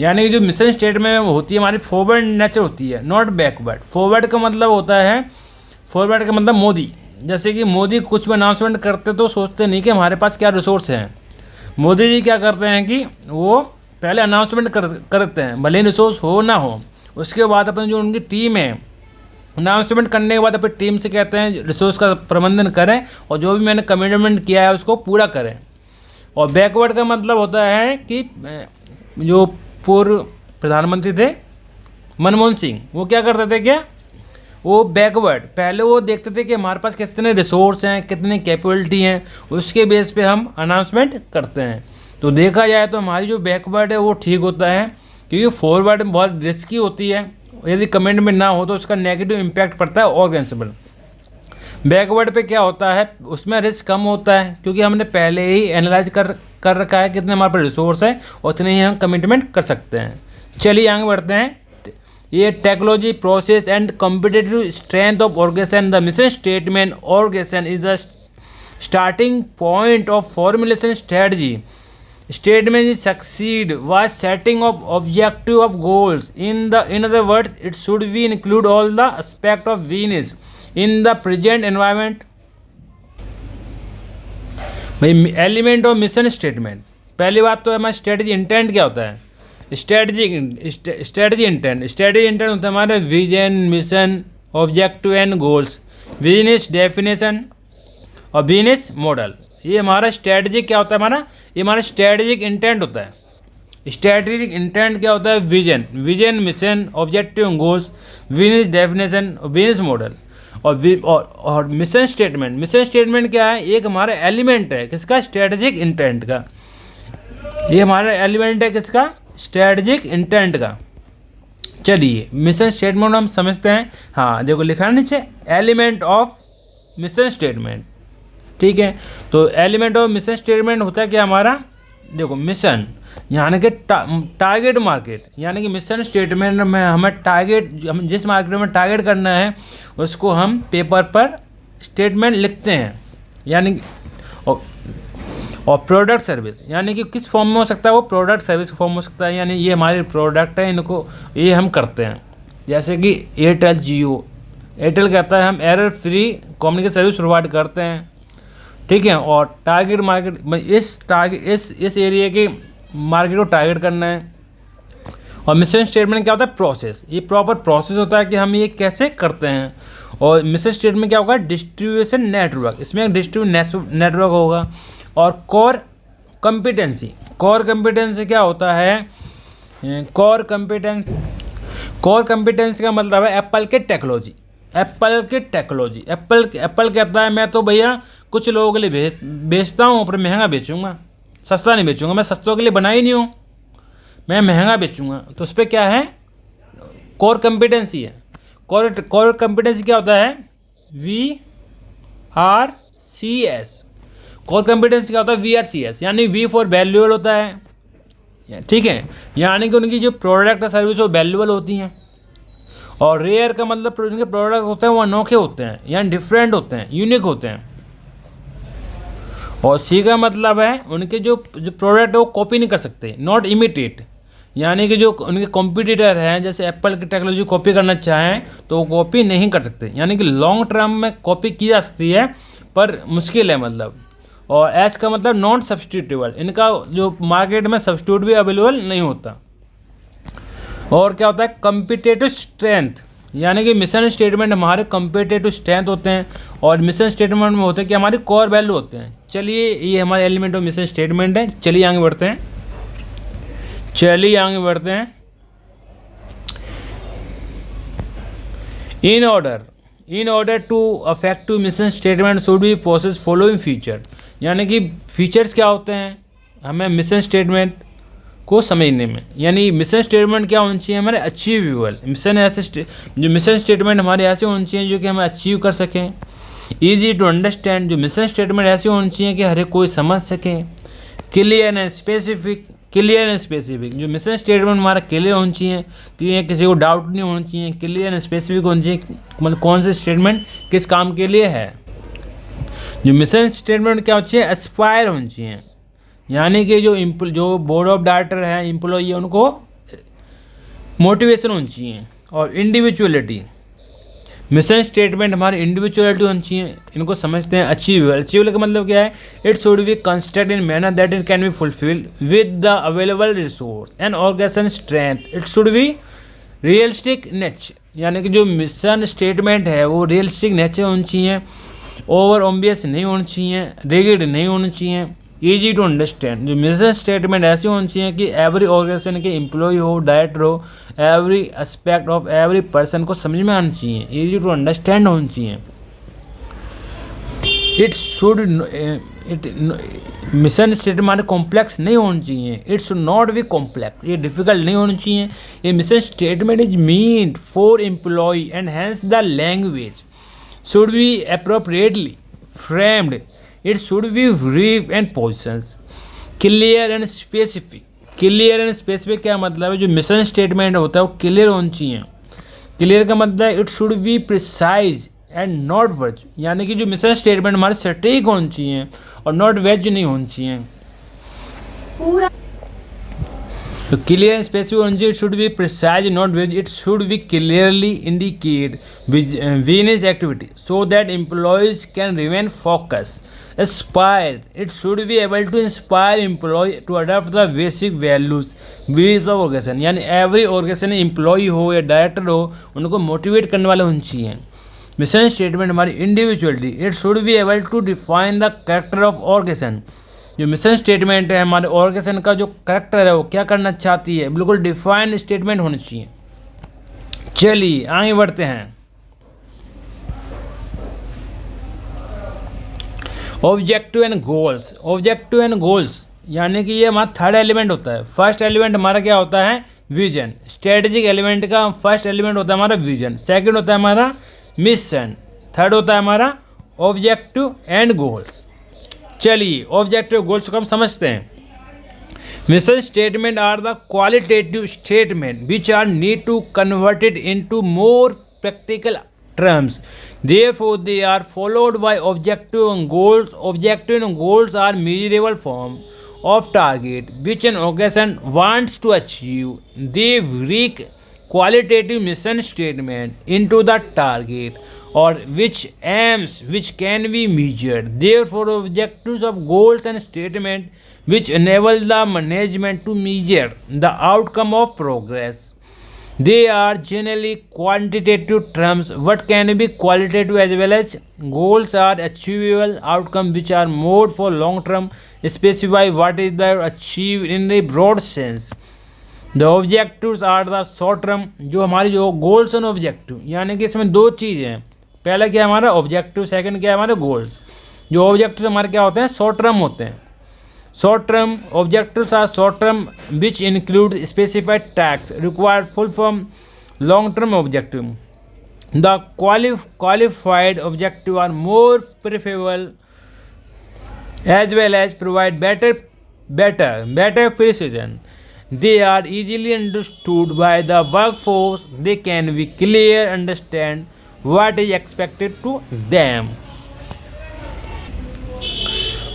यानी कि जो मिशन स्टेटमेंट होती है हमारी फॉरवर्ड नेचर होती है, नॉट बैकवर्ड। फॉरवर्ड का मतलब होता है, फॉरवर्ड का मतलब मोदी। जैसे कि मोदी कुछ भी अनाउंसमेंट करते तो सोचते नहीं कि हमारे पास क्या रिसोर्स हैं। मोदी जी क्या करते हैं कि वो पहले अनाउंसमेंट करते हैं, भले रिसोर्स हो ना हो। उसके बाद अपनी जो उनकी टीम है, अनाउंसमेंट करने के बाद अपनी टीम से कहते हैं रिसोर्स का प्रबंधन करें और जो भी मैंने कमिटमेंट किया है उसको पूरा करें। और बैकवर्ड का मतलब होता है कि जो पूर्व प्रधानमंत्री थे मनमोहन सिंह, वो क्या करते थे? क्या वो बैकवर्ड, पहले वो देखते थे कि हमारे पास कितने रिसोर्स हैं, कितनी कैपेबिलिटी हैं, उसके बेस पे हम अनाउंसमेंट करते हैं। तो देखा जाए तो हमारी जो बैकवर्ड है वो ठीक होता है, क्योंकि फॉरवर्ड में बहुत रिस्की होती है, यदि कमिटमेंट ना हो तो उसका नेगेटिव इम्पैक्ट पड़ता है ऑर्गेनाइजेशन। बैकवर्ड पे क्या होता है, उसमें रिस्क कम होता है, क्योंकि हमने पहले ही एनालाइज कर रखा है कितने हमारे पास रिसोर्स है और उतने ही हम कमिटमेंट कर सकते हैं। चलिए आगे बढ़ते हैं। ये technology, process and competitive strength of organization. The mission statement organization is the starting point of formulation strategy. Statement is succeed was setting of objective of goals. In other words, it should be include all the aspect of business in the present environment। भाई element of mission statement, पहली बात तो हमारा strategy intent क्या होता है? Strategy intent होता है हमारा vision, mission, objective and goals, business definition और बिजनेस मॉडल। ये हमारा स्ट्रेटजिक क्या होता है? ये हमारा स्ट्रेटजिक इंटेंट होता है। स्ट्रेटजिक इंटेंट क्या होता है? Vision, mission, objective, goals, business definition और बिजनेस मॉडल। और मिशन स्टेटमेंट क्या है? एक हमारा एलिमेंट है किसका? स्ट्रेटजिक इंटेंट का। ये हमारा एलिमेंट है किसका? स्ट्रेटजिक इंटेंट का। चलिए मिशन स्टेटमेंट हम समझते हैं। हाँ देखो लिखा है नीचे, एलिमेंट ऑफ मिशन स्टेटमेंट, ठीक है। तो एलिमेंट ऑफ मिशन स्टेटमेंट होता है क्या हमारा? देखो मिशन यानी कि टारगेट मार्केट, यानी कि मिशन स्टेटमेंट में हमें टारगेट, हम जिस मार्केट में टारगेट करना है उसको हम पेपर पर स्टेटमेंट लिखते हैं। यानी और प्रोडक्ट सर्विस, यानी कि किस फॉर्म में हो सकता है? वो प्रोडक्ट सर्विस फॉर्म हो सकता है, यानी ये हमारे प्रोडक्ट है, इनको ये हम करते हैं। जैसे कि एयरटेल, जियो। एयरटेल कहता है हम error free communication service provide करते हैं, ठीक है। और टारगेट मार्केट, इस एरिया के मार्केट को टारगेट करना है। और मिशन स्टेटमेंट क्या होता है? प्रोसेस, ये प्रॉपर प्रोसेस होता है कि हम ये कैसे करते हैं। और मिशन स्टेटमेंट क्या होगा? डिस्ट्रीब्यूशन नेटवर्क, इसमें एक डिस्ट्रीब्यूशन नेटवर्क होगा। और कोर कंपिटेंसी क्या होता है? कोर कंपिटेंसी का मतलब है एप्पल के टेक्नोलॉजी। एप्पल कहता है मैं तो भैया कुछ लोगों के लिए बेचता हूँ पर महंगा बेचूंगा, सस्ता नहीं बेचूंगा, मैं सस्तों के लिए बना ही नहीं हूँ, मैं महंगा बेचूंगा। तो उस पर क्या है? कोर कंपिटेंसी है। कोर कंपिटेंसी क्या होता है? VRCS, कोर कॉम्पिटेंस क्या होता है, VRCS, यानी V फॉर वैल्यूएबल होता है, ठीक है, यानी कि उनकी जो प्रोडक्ट सर्विस वो वैल्यूएबल होती हैं। और रेयर का मतलब उनके प्रोडक्ट होते हैं वो अनोखे होते हैं, यानी डिफरेंट होते हैं, यूनिक होते हैं। और सी का मतलब है उनके जो प्रोडक्ट है वो कॉपी नहीं कर सकते, नॉट इमिटेट, यानी कि जो उनके कॉम्पिटिटर हैं जैसे एप्पल की टेक्नोलॉजी कॉपी करना चाहें तो वो कॉपी नहीं कर सकते, यानी कि लॉन्ग टर्म में कॉपी की जा सकती है पर मुश्किल है मतलब। और एस का मतलब नॉट सब्सटीट्यूटेबल, इनका जो मार्केट में सब्सटीट्यूट भी अवेलेबल नहीं होता। और क्या होता है, कम्पिटेटिव स्ट्रेंथ, यानी कि मिशन स्टेटमेंट हमारे कम्पिटेटिव स्ट्रेंथ होते हैं। और मिशन स्टेटमेंट में होते हैं कि हमारे कोर वैल्यू होते हैं। चलिए ये हमारे एलिमेंट ऑफ मिशन स्टेटमेंट है। चलिए आगे बढ़ते हैं, in order to affective mission statement should be process following feature, यानी कि फीचर्स क्या होते हैं हमें मिशन स्टेटमेंट को समझने में। यानी मिशन स्टेटमेंट क्या होनी चाहिए हमारे अचीवेबल, जो मिशन स्टेटमेंट हमारे ऐसे होने चाहिए जो कि हमें अचीव कर सकें। ईजी टू अंडरस्टैंड, जो मिशन स्टेटमेंट ऐसे होने चाहिए कि हर एक कोई समझ सके। क्लियर एंड स्पेसिफिक, जो मिशन स्टेटमेंट हमारा क्लियर होना चाहिए कि किसी को डाउट नहीं होना चाहिए। क्लियर एंड स्पेसिफिक होना चाहिए, मतलब कौन से स्टेटमेंट किस काम के लिए है। जो मिशन स्टेटमेंट क्या होना चाहिए, एस्पायर होना चाहिए, यानी कि जो बोर्ड ऑफ डायरेक्टर है, एम्प्लॉई है, उनको मोटिवेशन होनी चाहिए। और इंडिविजुअलिटी, मिशन स्टेटमेंट हमारी इंडिविजुअलिटी होनी चाहिए, इनको समझते हैं। अचीवेबल का मतलब क्या है, it should be construct in manner that it can be fulfil with the available resource and organization strength. It should be realistic nature, यानी कि जो मिशन स्टेटमेंट है वो रियलिस्टिक नेचर होनी चाहिए, ओवर ऑम्बियस नहीं होनी चाहिए, रिगिड नहीं होनी चाहिए। ईजी टू अंडरस्टैंड, जो मिशन स्टेटमेंट ऐसे होनी चाहिए कि एवरी ऑर्गेनाइजेशन के एम्प्लॉय हो, डायरेक्टर हो, every aspect of every person को समझ में आना चाहिए। ईजी टू अंडरस्टैंड होनी चाहिए। मिशन स्टेटमेंट हमारे कॉम्प्लेक्स नहीं होनी चाहिए, it should not be complex, ये डिफिकल्ट नहीं होनी चाहिए। ये mission statement is meant for employ and hence the language should be appropriately framed. It should be brief and positions, clear and specific. Clear and specific क्या मतलब है, जो mission statement होता है वो क्लियर होनी चाहिए। क्लियर का मतलब है it should be precise and not verge, यानी कि जो मिशन स्टेटमेंट हमारे सटीक होनी चाहिए और नॉट वेज नहीं होनी चाहिए। तो क्लियर एंड स्पेसिफिक होनी चाहिए, it should be precise not vague, it should be clearly indicate business activity so that employees can remain focus. Aspire, it should be able to inspire employee to adopt the basic values of organization, यानी every organisation employ हो या director हो उनको motivate करने वाले होने चाहिए। Mission statement हमारी individuality, it should be able to define the character of organization, जो मिशन स्टेटमेंट है हमारे ऑर्गेनाइजेशन का जो कैरेक्टर है वो क्या करना चाहती है, बिल्कुल डिफाइंड स्टेटमेंट होनी चाहिए। चलिए आगे बढ़ते हैं। ऑब्जेक्टिव एंड गोल्स, यानी कि ये हमारा थर्ड एलिमेंट होता है। फर्स्ट एलिमेंट हमारा क्या होता है, विजन। स्ट्रेटेजिक एलिमेंट का फर्स्ट एलिमेंट होता है हमारा विजन, सेकंड होता है हमारा मिशन, थर्ड होता है हमारा ऑब्जेक्टिव एंड गोल्स। चलिए ऑब्जेक्टिव गोल्स को हम समझते हैं। Mission statement are the qualitative statement which are need to converted into more practical terms, therefore they are followed by objective and goals. Objective and goals are measurable form of target which an organization wants to achieve. They break qualitative mission statement into the target or which aims which can be measured. Therefore objectives of goals and statement which enable the management to measure the outcome of progress. They are generally quantitative terms but can be qualitative as well as. Goals are achievable outcomes which are more for long term, specify what is the achieved in a broad sense. The objectives are the short term, जो हमारी जो goals and objective, यानी कि इसमें दो चीज़ें हैं। पहला क्या है हमारा ऑब्जेक्टिव, सेकंड क्या है हमारे गोल्स। जो ऑब्जेक्टिव हमारे क्या होते हैं, शॉर्ट टर्म होते हैं। Short term objectives are short term which include specified tasks required full from long term objective. The qualified objective are more preferable as well as provide better precision. They are easily understood by the workforce. They can be clear, understand what is expected to them.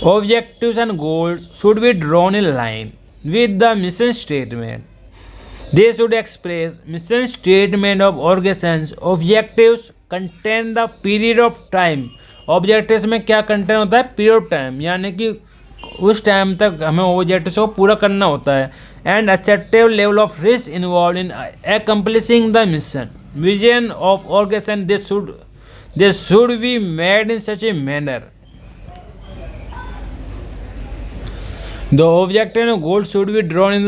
Objectives and goals should be drawn in line with the mission statement. They should express mission statement of organizations. Objectives contain the period of time. Objectives में क्या contain होता है? Period of time, यानी कि उस time तक हमें objectives को पूरा करना होता है. And acceptable level of risk involve in accomplishing the mission. Vision of organization, they should be made in such a manner. The objective and goals should be drawn in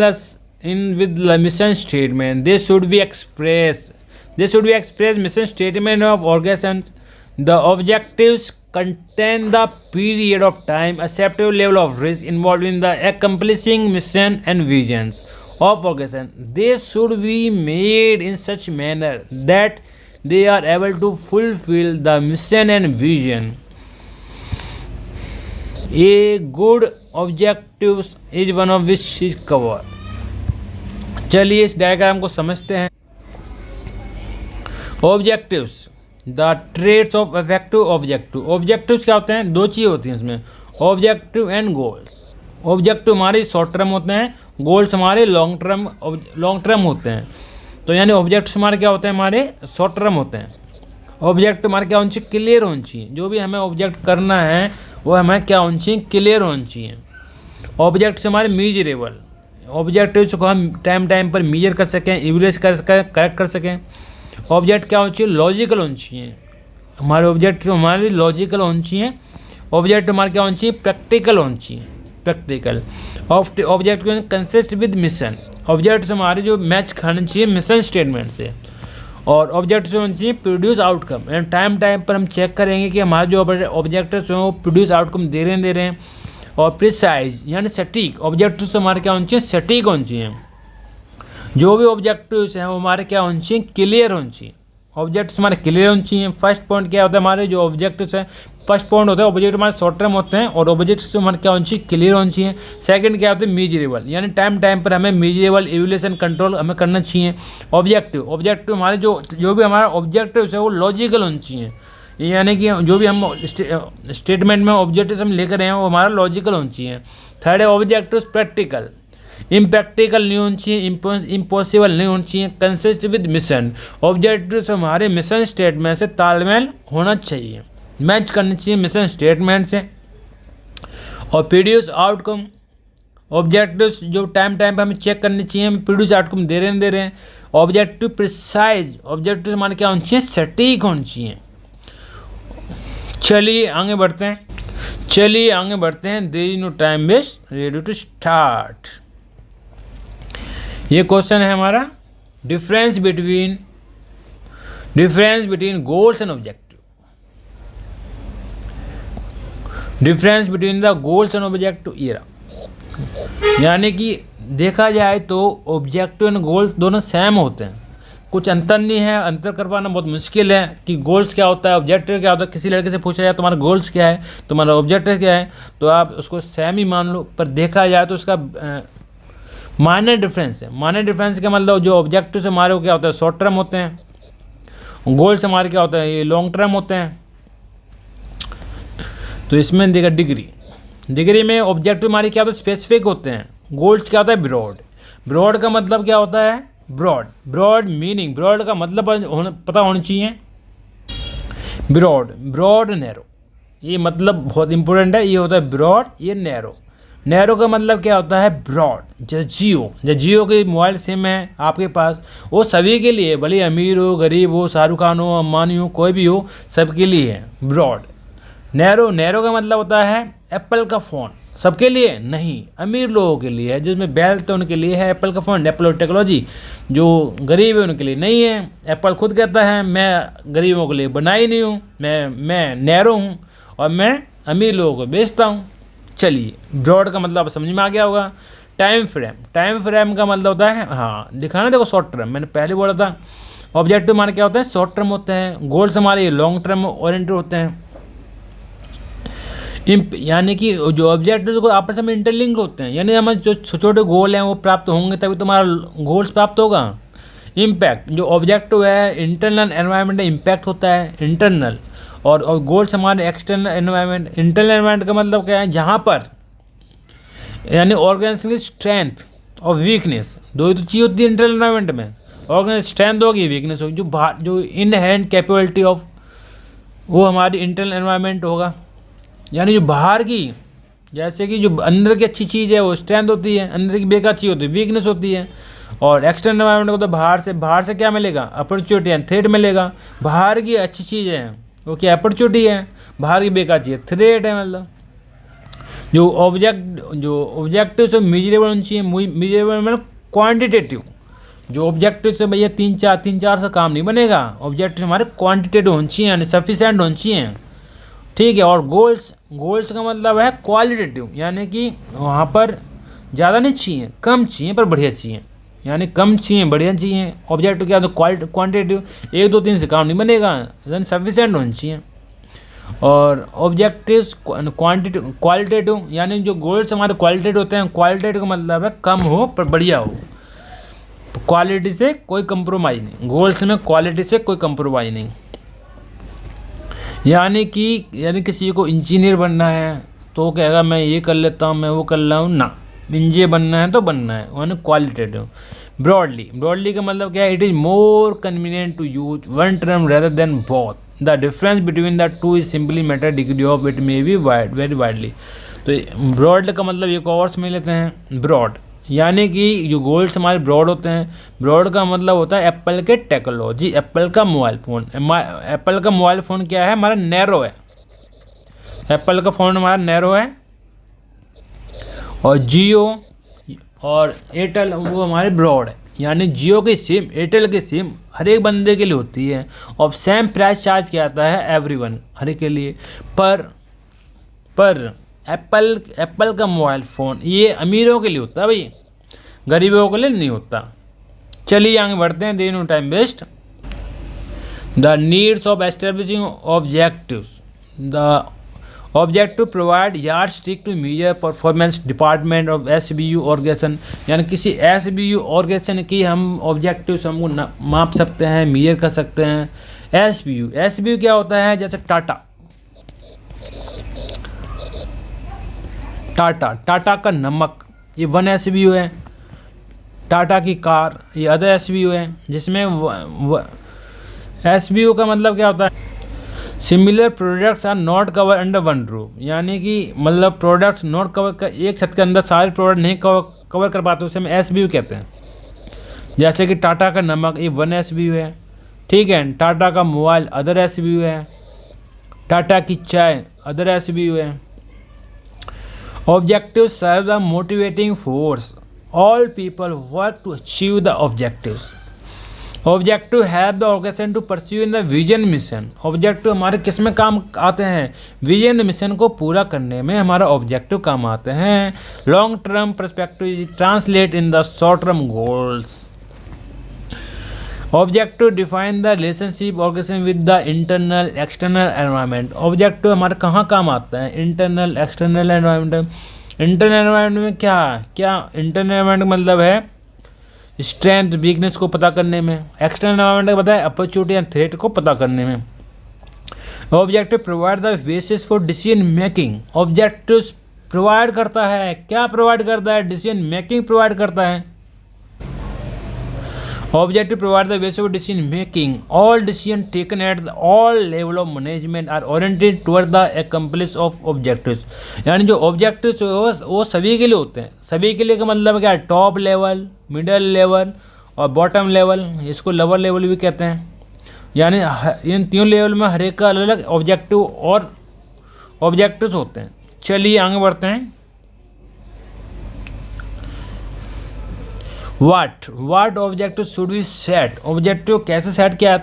with the mission statement. They should be expressed. Mission statement of organizations. The objectives contain the period of time, acceptable level of risk involved in the accomplishing mission and visions of organization. They should be made in such manner that they are able to fulfill the mission and vision. A good objective is one of which is covered. चलिए इस diagram को समझते हैं. Objectives, the traits of effective objective. Objectives क्या होते हैं? दो चीज़ें होती हैं इसमें, ऑब्जेक्टिव एंड गोल्स. ऑब्जेक्टिव हमारे शॉर्ट टर्म होते हैं, गोल्स हमारे लॉन्ग टर्म होते हैं. तो यानी ऑब्जेक्ट्स हमारे क्या होते हैं? हमारे शॉर्ट टर्म होते हैं. ऑब्जेक्ट हमारे क्या होनी चाहिए? क्लियर होनी चाहिए. जो भी हमें ऑब्जेक्ट करना है वो हमें क्या होनी चाहिए? क्लियर होनी चाहिए. ऑब्जेक्ट्स हमारे मीजरेबल. ऑब्जेक्टिव्स को हम टाइम पर मीजर कर सकें, इवैल्यूएट कर सकें, करेक्ट कर सकें. ऑब्जेक्ट क्या होनी चाहिए? लॉजिकल होनी चाहिए. हमारे ऑब्जेक्ट हमारे लॉजिकल होनी चाहिए. ऑब्जेक्ट हमारे क्या होनी चाहिए? प्रैक्टिकल होनी चाहिए. Practical object consist with mission. Objects हमारे जो मैच खाने चाहिए मिशन स्टेटमेंट से. और ऑब्जेक्ट्स होनी चाहिए प्रोड्यूस आउटकम. एंड टाइम पर हम चेक करेंगे कि हमारे जो ऑब्जेक्ट्स हैं वो प्रोड्यूस आउटकम दे रहे हैं. और प्रिसाइज यानी सटीक. ऑब्जेक्ट्स हमारे क्या होनी चाहिए? सटीक होनी चाहिए. जो भी ऑब्जेक्टिव्स हैं वो हमारे क्या होनी चाहिए? क्लियर होनी चाहिए. ऑब्जेक्ट्स हमारे क्लियर होनी चाहिए. फर्स्ट पॉइंट क्या होता है? हमारे जो ऑब्जेक्ट्स हैं, फर्स्ट पॉइंट होता है ऑब्जेक्ट हमारे शॉर्ट टर्म होते हैं और ऑब्जेक्ट्स हमारे क्या होनी चाहिए? क्लियर होनी चाहिए. सेकंड क्या होता है? मीजरेबल, यानी टाइम पर हमें मीजरेबल इवैल्यूएशन कंट्रोल हमें करना चाहिए. ऑब्जेक्टिव हमारे जो भी हमारा ऑब्जेक्टिव्स है वो लॉजिकल होनी चाहिए. यानी कि जो भी हम स्टेटमेंट में ऑब्जेक्टिव्स हम लेकर हैं वो हमारा लॉजिकल होना चाहिए. थर्ड है ऑब्जेक्टिव्स प्रैक्टिकल. इम्प्रैक्टिकल नहीं होनी चाहिए, इम्पॉसिबल नहीं होनी चाहिए. Consist with mission. ऑब्जेक्टिव्स हमारे मिशन स्टेटमेंट से तालमेल होना चाहिए, मैच करनी चाहिए मिशन स्टेटमेंट से. और प्रोड्यूस आउटकम. ऑब्जेक्टिव्स जो टाइम पर हमें चेक करनी चाहिए, हम प्रोड्यूस आउटकम दे रहे हैं. Objective precise. ऑब्जेक्टिव हमारे क्या होनी चाहिए? सटीक होनी चाहिए. चलिए आगे बढ़ते हैं. There is no time waste, ready to start. ये क्वेश्चन है हमारा, difference between goals and objective. Difference between the goals and objective. ये रहा. यानी कि देखा जाए तो ऑब्जेक्टिव एंड गोल्स दोनों सेम होते हैं, कुछ अंतर नहीं है. अंतर कर पाना बहुत मुश्किल है कि गोल्स क्या होता है, ऑब्जेक्टिव क्या होता है. किसी लड़के से पूछा जाए तुम्हारा गोल्स क्या है, तुम्हारा ऑब्जेक्टिव क्या है, तो आप उसको सेम ही मान लो. पर देखा जाए तो उसका माइनर डिफरेंस है. माइनर डिफरेंस का मतलब जो ऑब्जेक्टिव से हमारे क्या होता है? शॉर्ट टर्म होते हैं. गोल्स हमारे क्या होता है? ये लॉन्ग टर्म होते हैं. तो इसमें देखा डिग्री में ऑब्जेक्टिव हमारे क्या होता है? स्पेसिफिक होते हैं. गोल्स क्या होता है? ब्रॉड का मतलब क्या होता है? Broad meaning. ब्रॉड का मतलब पता होना चाहिए. ब्रॉड नैरो, ये मतलब बहुत इंपॉर्टेंट है. ये होता है ब्रॉड, ये नैरो का मतलब क्या होता है? ब्रॉड. जैसे जियो की मोबाइल सिम है आपके पास, वो सभी के लिए, भले अमीर हो गरीब हो, शाहरुख खान हो अंबानी हो, कोई भी हो, सबके लिए है ब्रॉड. नैरो का मतलब होता है एप्पल का फ़ोन. सबके लिए नहीं, अमीर लोगों के लिए है. जिसमें वेल्थ है उनके लिए है एप्पल का फ़ोन, एप्पल टेक्नोलॉजी. जो गरीब है उनके लिए नहीं है. एप्पल खुद कहता है मैं गरीबों के लिए बना ही नहीं हूँ, मैं नैरो हूँ और मैं अमीर लोगों को बेचता हूँ. चलिए, ब्रॉड का मतलब समझ में आ गया होगा. टाइम फ्रेम का मतलब होता है, हाँ लिखा ना देखो, शॉर्ट टर्म. मैंने पहले बोला था ऑब्जेक्टिव हमारे क्या होता है? शॉर्ट टर्म होते हैं. गोल्स हमारे लॉन्ग टर्म ओरिएंटेड होते हैं. यानी कि जो ऑब्जेक्टिव को आपस में इंटरलिंक होते हैं, यानी हमारे जो छोटे छोटे गोल हैं वो प्राप्त होंगे तभी तुम्हारा गोल्स प्राप्त होगा। इम्पैक्ट, जो ऑब्जेक्टिव है इंटरनल एनवायरनमेंट इम्पैक्ट होता है इंटरनल, और गोल्स हमारे एक्सटर्नल एनवायरनमेंट। इंटरनल एनवायरनमेंट का मतलब क्या है, जहाँ पर यानी ऑर्गेनाइजेशन की स्ट्रेंथ और वीकनेस, दो ही तो चीज़ होती है इंटरनल एनवायरनमेंट में। ऑर्गेनाइजेशन स्ट्रेंथ होगी, वीकनेस होगी, जो बाहर जो इनहेरेंट कैपेबिलिटी ऑफ, वो हमारी इंटरनल एनवायरनमेंट होगा। यानी जो बाहर की, जैसे कि जो अंदर की अच्छी चीज़ है वो स्ट्रेंथ होती है, अंदर की बेकार चीज़ होती है वीकनेस होती है। और एक्सटर्नल एनवायरनमेंट को तो बाहर से क्या मिलेगा, अपॉर्चुनिटी एंड थ्रेट मिलेगा। बाहर की अच्छी चीज़ है वो क्या अपॉर्चुनिटी है, बाहर की बेकार चीज़ थ्रेट है। मतलब जो ऑब्जेक्टिव से मेजरेबल होनी चाहिए, मेजरेबल मतलब क्वांटिटेटिव। जो ऑब्जेक्टिव से भैया तीन चार से काम नहीं बनेगा, ऑब्जेक्टिव हमारे क्वांटिटेटिव होनी चाहिए, यानी सफिशेंट होनी चाहिए, ठीक है। और गोल्स का मतलब है क्वालिटेटिव, यानी कि वहाँ पर ज़्यादा नहीं चाहिए, कम चाहिए पर बढ़िया चाहिए, यानी कम चाहिए बढ़िया चाहिए। ऑब्जेक्टिव क्या, तो क्वांटिटेटिव, 1 2 3 से काम नहीं बनेगा, यानी सफिशेंट होनी चाहिए। और ऑब्जेक्टिव्स क्वालिटेटिव, यानी जो गोल्स हमारे क्वालिटेटिव होते हैं, क्वालिटेटिव का मतलब है कम हो पर बढ़िया हो, क्वालिटी से कोई कंप्रोमाइज़ नहीं, गोल्स में क्वालिटी से कोई कंप्रोमाइज़ नहीं। यानी किसी को इंजीनियर बनना है तो कहेगा मैं ये कर लेता हूँ, मैं वो कर रहा हूँ ना, इंजीनियर बनना है तो बनना है, यानी क्वालिटेटिव। ब्रॉडली का मतलब क्या है, it is more convenient to use one term rather than both, the difference between the two is simply matter degree of it may be very widely. तो ब्रॉड का मतलब एक और समझ लेते हैं, ब्रॉड यानी कि जो गोल्स हमारे ब्रॉड होते हैं। ब्रॉड का मतलब होता है एप्पल के टेक्नोलॉजी, एप्पल का मोबाइल फ़ोन। एप्पल का मोबाइल फ़ोन क्या है, हमारा नैरो है, एप्पल का फ़ोन हमारा नैरो है। और जियो और एयरटेल वो हमारे ब्रॉड है, यानी जियो की सिम, एयरटेल की सिम हर एक बंदे के लिए होती है, और सेम प्राइस चार्ज किया जाता है एवरीवन, हर एक के लिए। पर एप्पल का मोबाइल फ़ोन ये अमीरों के लिए होता है भाई, गरीबों के लिए नहीं होता। चलिए आगे बढ़ते हैं, they no time waste. The needs of establishing objectives, the objective provide yard stick to measure performance department of SBU organization, यानी किसी SBU ऑर्गेनाइजेशन की हम ऑब्जेक्टिव्स हमको माप सकते हैं, मेजर कर सकते हैं। SBU क्या होता है, जैसे टाटा का नमक ये 1 SBU है, टाटा की कार ये अदर SBU है, जिसमें SBU का मतलब क्या होता है, similar products are not cover under one roof, यानी कि मतलब प्रोडक्ट्स नॉट कवर कर, एक छत के अंदर सारे प्रोडक्ट नहीं कवर कर पाते, उसे हम SBU कहते हैं। जैसे कि टाटा का नमक ये 1 SBU है, ठीक है। टाटा का मोबाइल अदर SBU है, टाटा की चाय अदर SBU है। Objectives serve the motivating force. All people work to achieve the objectives. Objective help the organization to pursue in the vision mission. Objective हमारे किस में काम आते हैं, विजन मिशन को पूरा करने में हमारा ऑब्जेक्टिव काम आते हैं। Long term perspective translate in the short term goals. Objective define the relationship organization with the internal external environment. Objective हमारे कहाँ काम आता है, internal external environment. Internal environment में क्या इंटरनल एनवायरनमेंट मतलब है स्ट्रेंथ वीकनेस को पता करने में, एक्सटर्नल एनवायरनमेंट का पता है अपॉर्चुनिटी एंड थ्रेट को पता करने में। Objective provide the basis for decision making. Objective provide करता है, क्या प्रोवाइड करता है, डिसीजन मेकिंग प्रोवाइड करता है। Objective provide the basis for decision making. All decisions taken at all level of management are oriented toward the accomplishment of objectives. यानी जो objectives वो सभी के लिए होते हैं। सभी के लिए का मतलब क्या है, टॉप लेवल, मिडिल लेवल और बॉटम लेवल, इसको लोअर लेवल भी कहते हैं। यानी इन तीनों लेवल में हर एक का अलग अलग ऑब्जेक्टिव और ऑब्जेक्टिव्स होते हैं। चलिए आगे बढ़ते हैं। What objective should be set. Objective कैसे सेट किया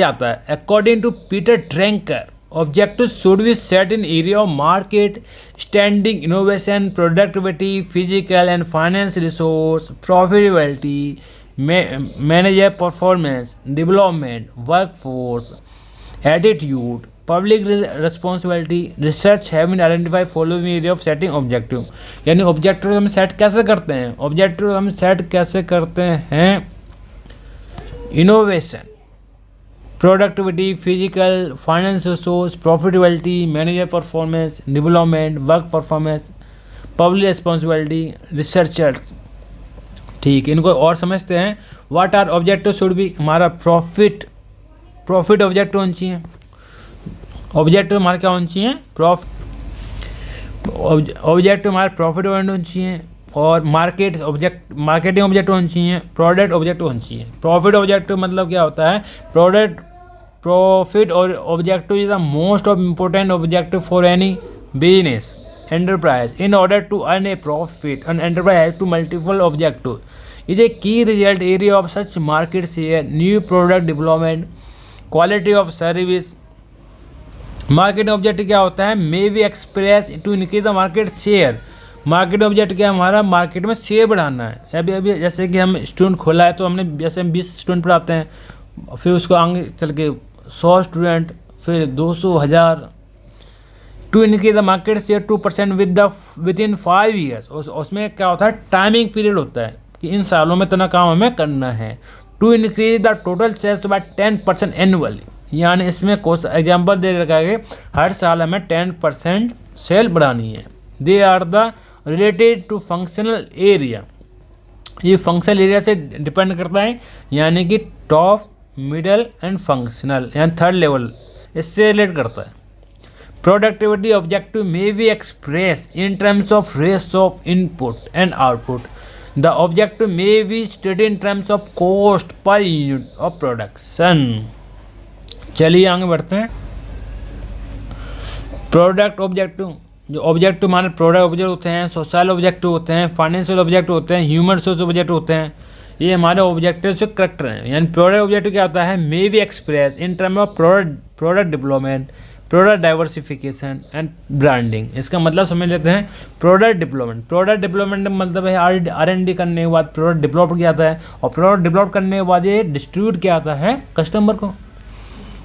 जाता है, according to Peter Drucker objective should be set in area of market standing, innovation, productivity, physical and finance resource, profitability, manager performance, development, workforce, attitude, public responsibility research have been identify following area of setting objective. यानी objective हम set कैसे करते हैं, objective हम set कैसे करते हैं, innovation, productivity, physical, finance resource, profitability, manager performance, development, work performance, public responsibility, researchers. ठीक है, इनको और समझते हैं। What are objective should be, हमारा प्रॉफिट ऑब्जेक्टिव होना चाहिए। ऑब्जेक्टिव हमारा क्या होना चाहिए, ऑब्जेक्टिव हमारा प्रॉफिट होना चाहिए, और मार्केटिंग ऑब्जेक्टिव होना चाहिए, प्रोडक्ट ऑब्जेक्टिव होना चाहिए। प्रॉफिट ऑब्जेक्टिव मतलब क्या होता है, प्रॉफिट और objective is the most of important objective for any business enterprise. In order to earn a profit, an enterprise has to multiple objective. Is a key result area of such market share, new product development, quality of service. Market objective क्या होता है, may be express to increase the market share. Market objective क्या है, हमारा market में share बढ़ाना है। अभी जैसे कि हम स्टूडेंट खोला है, तो हमने जैसे हम 20 स्टूडेंट पढ़ाते हैं, फिर उसको आगे चल के 100 स्टूडेंट, फिर 200, 1000, to increase the market share 2% within 5 years. उसमें क्या होता है, टाइमिंग पीरियड होता है कि इन सालों में इतना काम हमें करना है। To increase the total sales by 10% annually, यानी इसमें कुछ एग्जाम्पल दे रखा है कि हर साल हमें 10% सेल बढ़ानी है। They are the related to functional area, ये फंक्शनल एरिया से डिपेंड करता है, यानी कि टॉप, मिडल एंड फंक्शनल, यानी थर्ड लेवल, इससे रिलेट करता है। Productivity objective may be expressed in terms of ratio of input and output. The objective may be stated in terms of cost per unit of production. चलिए आगे बढ़ते हैं। Product objective, जो objective हमारे product objective होते हैं, social objective होते हैं, फाइनेंशियल ऑब्जेक्टिव होते हैं, ह्यूमन रिसोर्स ऑब्जेक्टिव होते हैं। ये हमारे ऑब्जेक्टिव से करेक्ट हैं। यानी प्रोडक्ट ऑब्जेक्टिव क्या होता है, may be express in term of product development, product diversification and branding. इसका मतलब समझ लेते हैं। प्रोडक्ट डेवलपमेंट का मतलब है R&D करने के बाद प्रोडक्ट डेवलप किया जाता है, और प्रोडक्ट डेवलप करने के बाद ये डिस्ट्रीब्यूट किया जाता है कस्टमर को।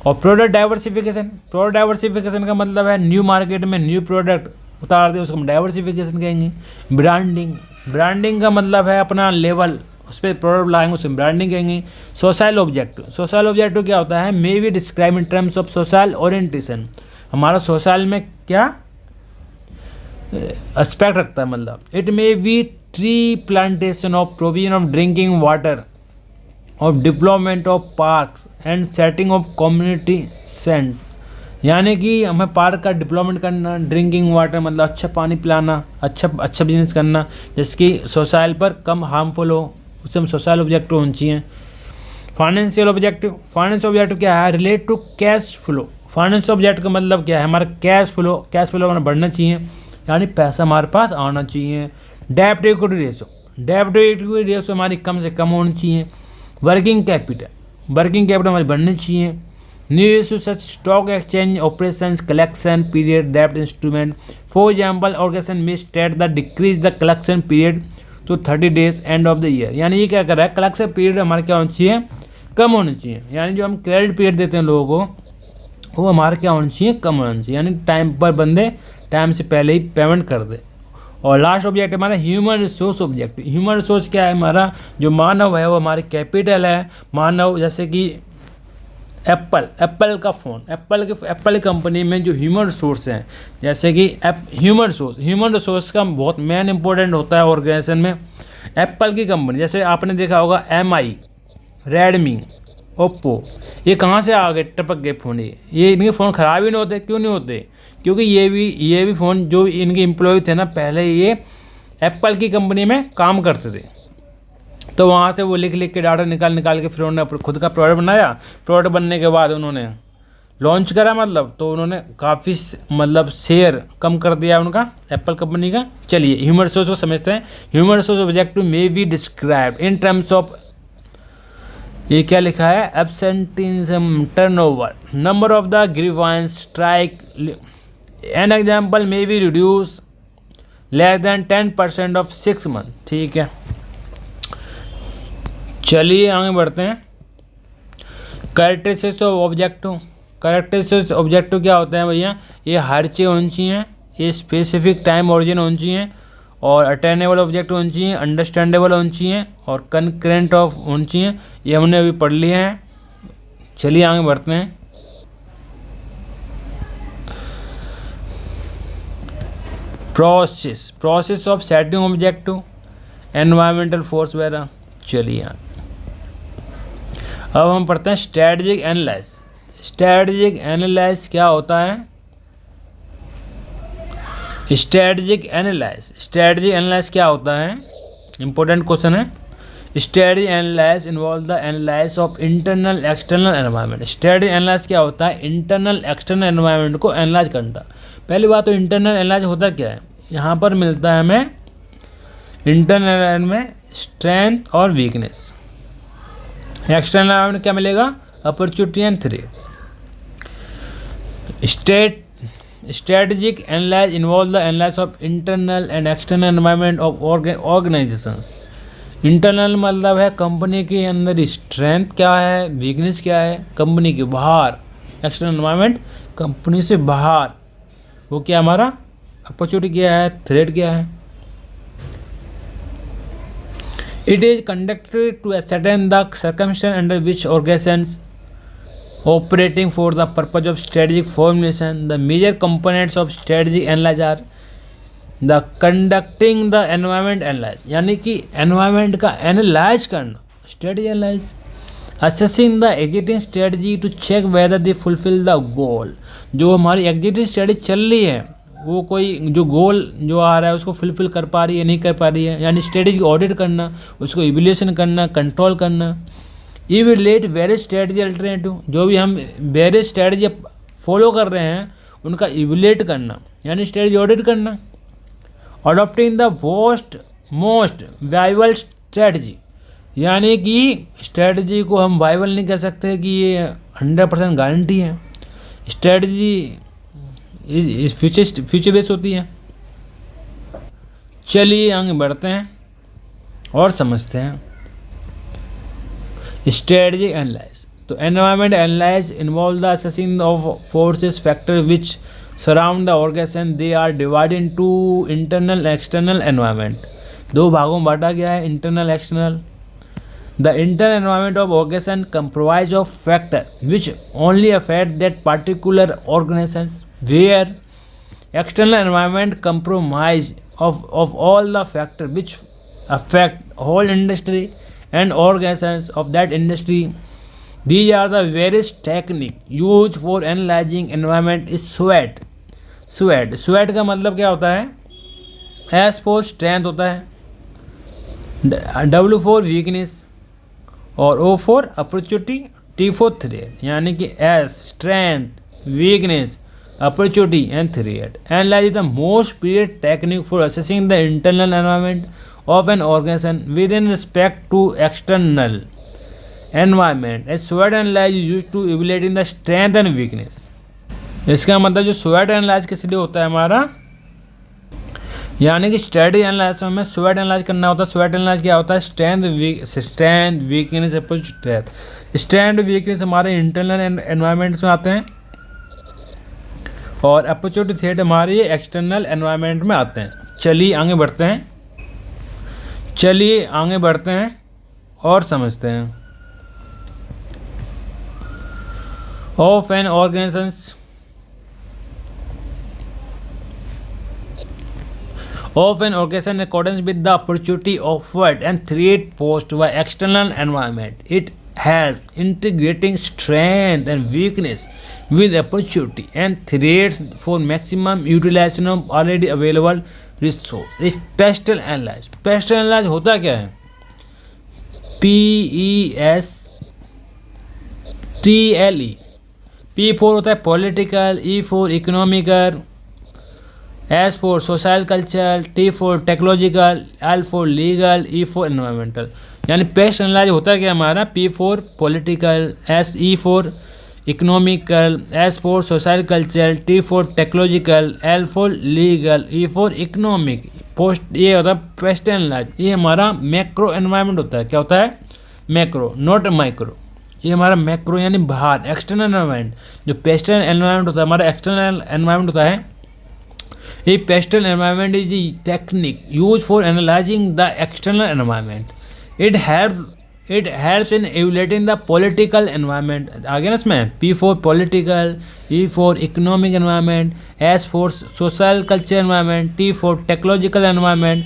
और प्रोडक्ट डाइवर्सिफिकेशन का मतलब है न्यू मार्केट में न्यू प्रोडक्ट उतार दे, उसको हम डाइवर्सिफिकेशन कहेंगे। ब्रांडिंग का मतलब है अपना लेवल, उस पर प्रोडक्ट लाएंगे, उसमें ब्रांडिंग कहेंगे। सोशल ऑब्जेक्टिव क्या होता है, may be describe in terms of social orientation. हमारा सोशल में क्या एस्पेक्ट रखता है, मतलब it may be tree plantation of provision of drinking water, of development of parks and setting of community centre. यानी कि हमें पार्क का डेवलपमेंट करना, ड्रिंकिंग वाटर मतलब अच्छा पानी पिलाना, अच्छा बिजनेस करना, जिसकी सोसाइल पर कम हार्मफुल हो, उससे हम सोशल ऑब्जेक्टिव होनी चाहिए। फाइनेंशियल ऑब्जेक्टिव क्या है, relate to cash flow. Financial objective का मतलब क्या है, हमारा कैश फ्लो हमारा बढ़ना चाहिए, यानी पैसा हमारे पास आना चाहिए। डेब्ट टू इक्विटी रेशो हमारी कम से कम होनी चाहिए। वर्किंग कैपिटल हमारी बढ़नी चाहिए। New issue such stock exchange operations, collection period, डेब्ट इंस्ट्रूमेंट। फॉर एग्जाम्पल ऑर्गेनाइजेशन में state the decrease the collection period तो 30 days end of the year. यानी ये क्या कर रहा है, कलेक्शन पीरियड हमारा क्या होना चाहिए, कम होना चाहिए। यानी जो हम क्रेडिट पीरियड देते हैं लोगों को, वो हमारा क्या होना चाहिए, कम होना चाहिए। यानी टाइम पर बंदे टाइम से पहले ही पेमेंट कर दे। और लास्ट ऑब्जेक्ट हमारा human resource objective. Human resource क्या है, हमारा जो मानव है वो हमारे कैपिटल है। मानव जैसे कि एप्पल का फ़ोन, एप्पल कंपनी में जो ह्यूमन रिसोर्स हैं, जैसे कि ह्यूमन रिसोर्स का बहुत मेन इंपॉर्टेंट होता है ऑर्गेनाइजेशन में। एप्पल की कंपनी, जैसे आपने देखा होगा MI, रेडमी, ओप्पो, ये कहाँ से आ गए, टपक गए फ़ोन। ये इनके फ़ोन ख़राब ही नहीं होते। क्यों नहीं होते, क्योंकि ये भी फ़ोन जो इनके एम्प्लॉय थे ना, पहले ये एप्पल की कंपनी में काम करते थे, तो वहाँ से वो लिख के डाटा निकाल के फिर उन्होंने खुद का प्रोडक्ट बनाया। प्रोडक्ट बनने के बाद उन्होंने लॉन्च करा, मतलब तो उन्होंने काफ़ी शेयर कम कर दिया उनका, एप्पल कंपनी का। चलिए ह्यूमन रिसोर्स को समझते हैं। Human resource objective may be described in terms of, ये क्या लिखा है, absenteeism, turnover, number of the grievance, strike. An example may be reduce less than 10% of 6 months। ठीक है, चलिए आगे बढ़ते हैं। Characteristics of objective. Characteristics objective क्या होते हैं भैया, ये हर चीज़ होनी चाहिए, ये स्पेसिफिक टाइम ओरिजिन होनी चाहिए, और अटेनेबल ऑब्जेक्ट होनी चाहिए, अंडरस्टैंडेबल होनी चाहिए, और कंकरेंट ऑफ होनी चाहिए। ये हमने अभी पढ़ लिए हैं। चलिए आगे बढ़ते हैं। Process of setting objective, environmental force वगैरह। चलिए अब हम पढ़ते हैं स्ट्रेटजिक एनालिसिस। स्ट्रेटजिक एनालिसिस क्या होता है? स्ट्रेटजिक एनालिसिस क्या होता है? इंपॉर्टेंट क्वेश्चन है। Strategic analysis involve the analysis of internal external environment. Strategic analysis क्या होता है? इंटरनल एक्सटर्नल एनवायरनमेंट को एनालाइज करना। पहली बात तो इंटरनल एनालिसिस होता क्या है? यहाँ पर मिलता है हमें इंटरनल एनवायरनमेंट में स्ट्रेंथ और वीकनेस। एक्सटर्नल एनवायरनमेंट क्या मिलेगा? Opportunity and threat. Strategic analysis involve the analysis of internal and external environment of organisations. Internal मतलब है कंपनी के अंदर स्ट्रेंथ क्या है, वीकनेस क्या है। कंपनी के बाहर एक्सटर्नल एनवायरनमेंट, कंपनी से बाहर वो क्या हमारा अपॉर्चुनिटी क्या है, थ्रेट क्या है। It is conducted to ascertain the circumstances under which organizations operating for the purpose of strategic formulation. The major components of strategic analysis are the conducting the environment analysis, यानी कि environment का analyse करना, strategy analysis. Assessing the existing strategy to check whether they fulfill the goal. जो हमारी existing strategy चल रही है वो कोई जो गोल जो आ रहा है उसको फुलफिल कर पा रही है नहीं कर पा रही है, यानी स्ट्रेटजी ऑडिट करना, उसको इवैल्यूएशन करना, कंट्रोल करना। इवैल्यूएट वेरियस स्ट्रेटजी अल्टरनेटिव, जो भी हम वेरियस स्ट्रेटजी फॉलो कर रहे हैं उनका इवैल्यूएट करना, यानी स्ट्रेटजी ऑडिट करना। Adopting the most viable strategy, यानी कि स्ट्रेटजी को हम वाइबल नहीं कर सकते कि ये 100% गारंटी है। स्ट्रेटजी फ्यूचर बेस होती है। चलिए आगे बढ़ते हैं और समझते हैं स्ट्रेटजिक एनालिसिस। तो environment analysis involve the assessing of forces factor which surround the organization. They are divided into internal external environment. दो भागों में बांटा गया है, internal external. The internal environment of organization comprise of factors which only affect that particular organization, where external environment comprise of all the factors which affect whole industry and organizations of that industry. These are the various techniques used for analyzing environment. is SWOT का मतलब क्या होता है? S for strength होता है, W for weakness और O for opportunity, T for threat, यानी कि S strength, weakness, opportunity and threat. Analyze is the most period technique for assessing the internal environment of an organization within respect to external environment. A SWOT analysis is used to evaluating the strength and weakness. इसका मतलब जो SWOT analysis किस लिए होता है हमारा, यानी कि स्ट्रेटजी एनालिसिस में SWOT एनालाइज करना होता है। SWOT एनालाइज क्या होता है? Strength, weakness, opportunity. Strength weakness हमारे इंटरनल एनवायरनमेंट्स में आते हैं और अपॉर्चुनिटी थ्रेट हमारे एक्सटर्नल एनवायरनमेंट में आते हैं। चलिए आगे बढ़ते हैं और समझते हैं। Of an organizations of an organization in accordance with the opportunity offered and threat posed by external environment. It helps integrating strength and weakness with opportunity and threats for maximum utilization of already available resources. Pestle analysis होता क्या है? PESTLE। P for होता है political, E for economical, S for social culture, T for technological, L for legal, E for environmental। यानी paste analyse होता है क्या हमारा? P for political, E for economical, S for social culture, T for technological, L for legal, E for economic। Post ये होता है paste analyse. ये हमारा मैक्रो एनवायरनमेंट होता है। क्या होता है? Macro, not micro. ये हमारा मैक्रो यानी बाहर एक्सटर्नल एनवायरनमेंट। जो पेस्टल एनवायरनमेंट होता है हमारा एक्सटर्नल एनवायरनमेंट होता है। ये pastel environment is the technique use for analysing the external environment. It helps in evaluating the political environment. आगे ना इसमें P for political, E for economic environment, S for social culture environment, T for technological environment,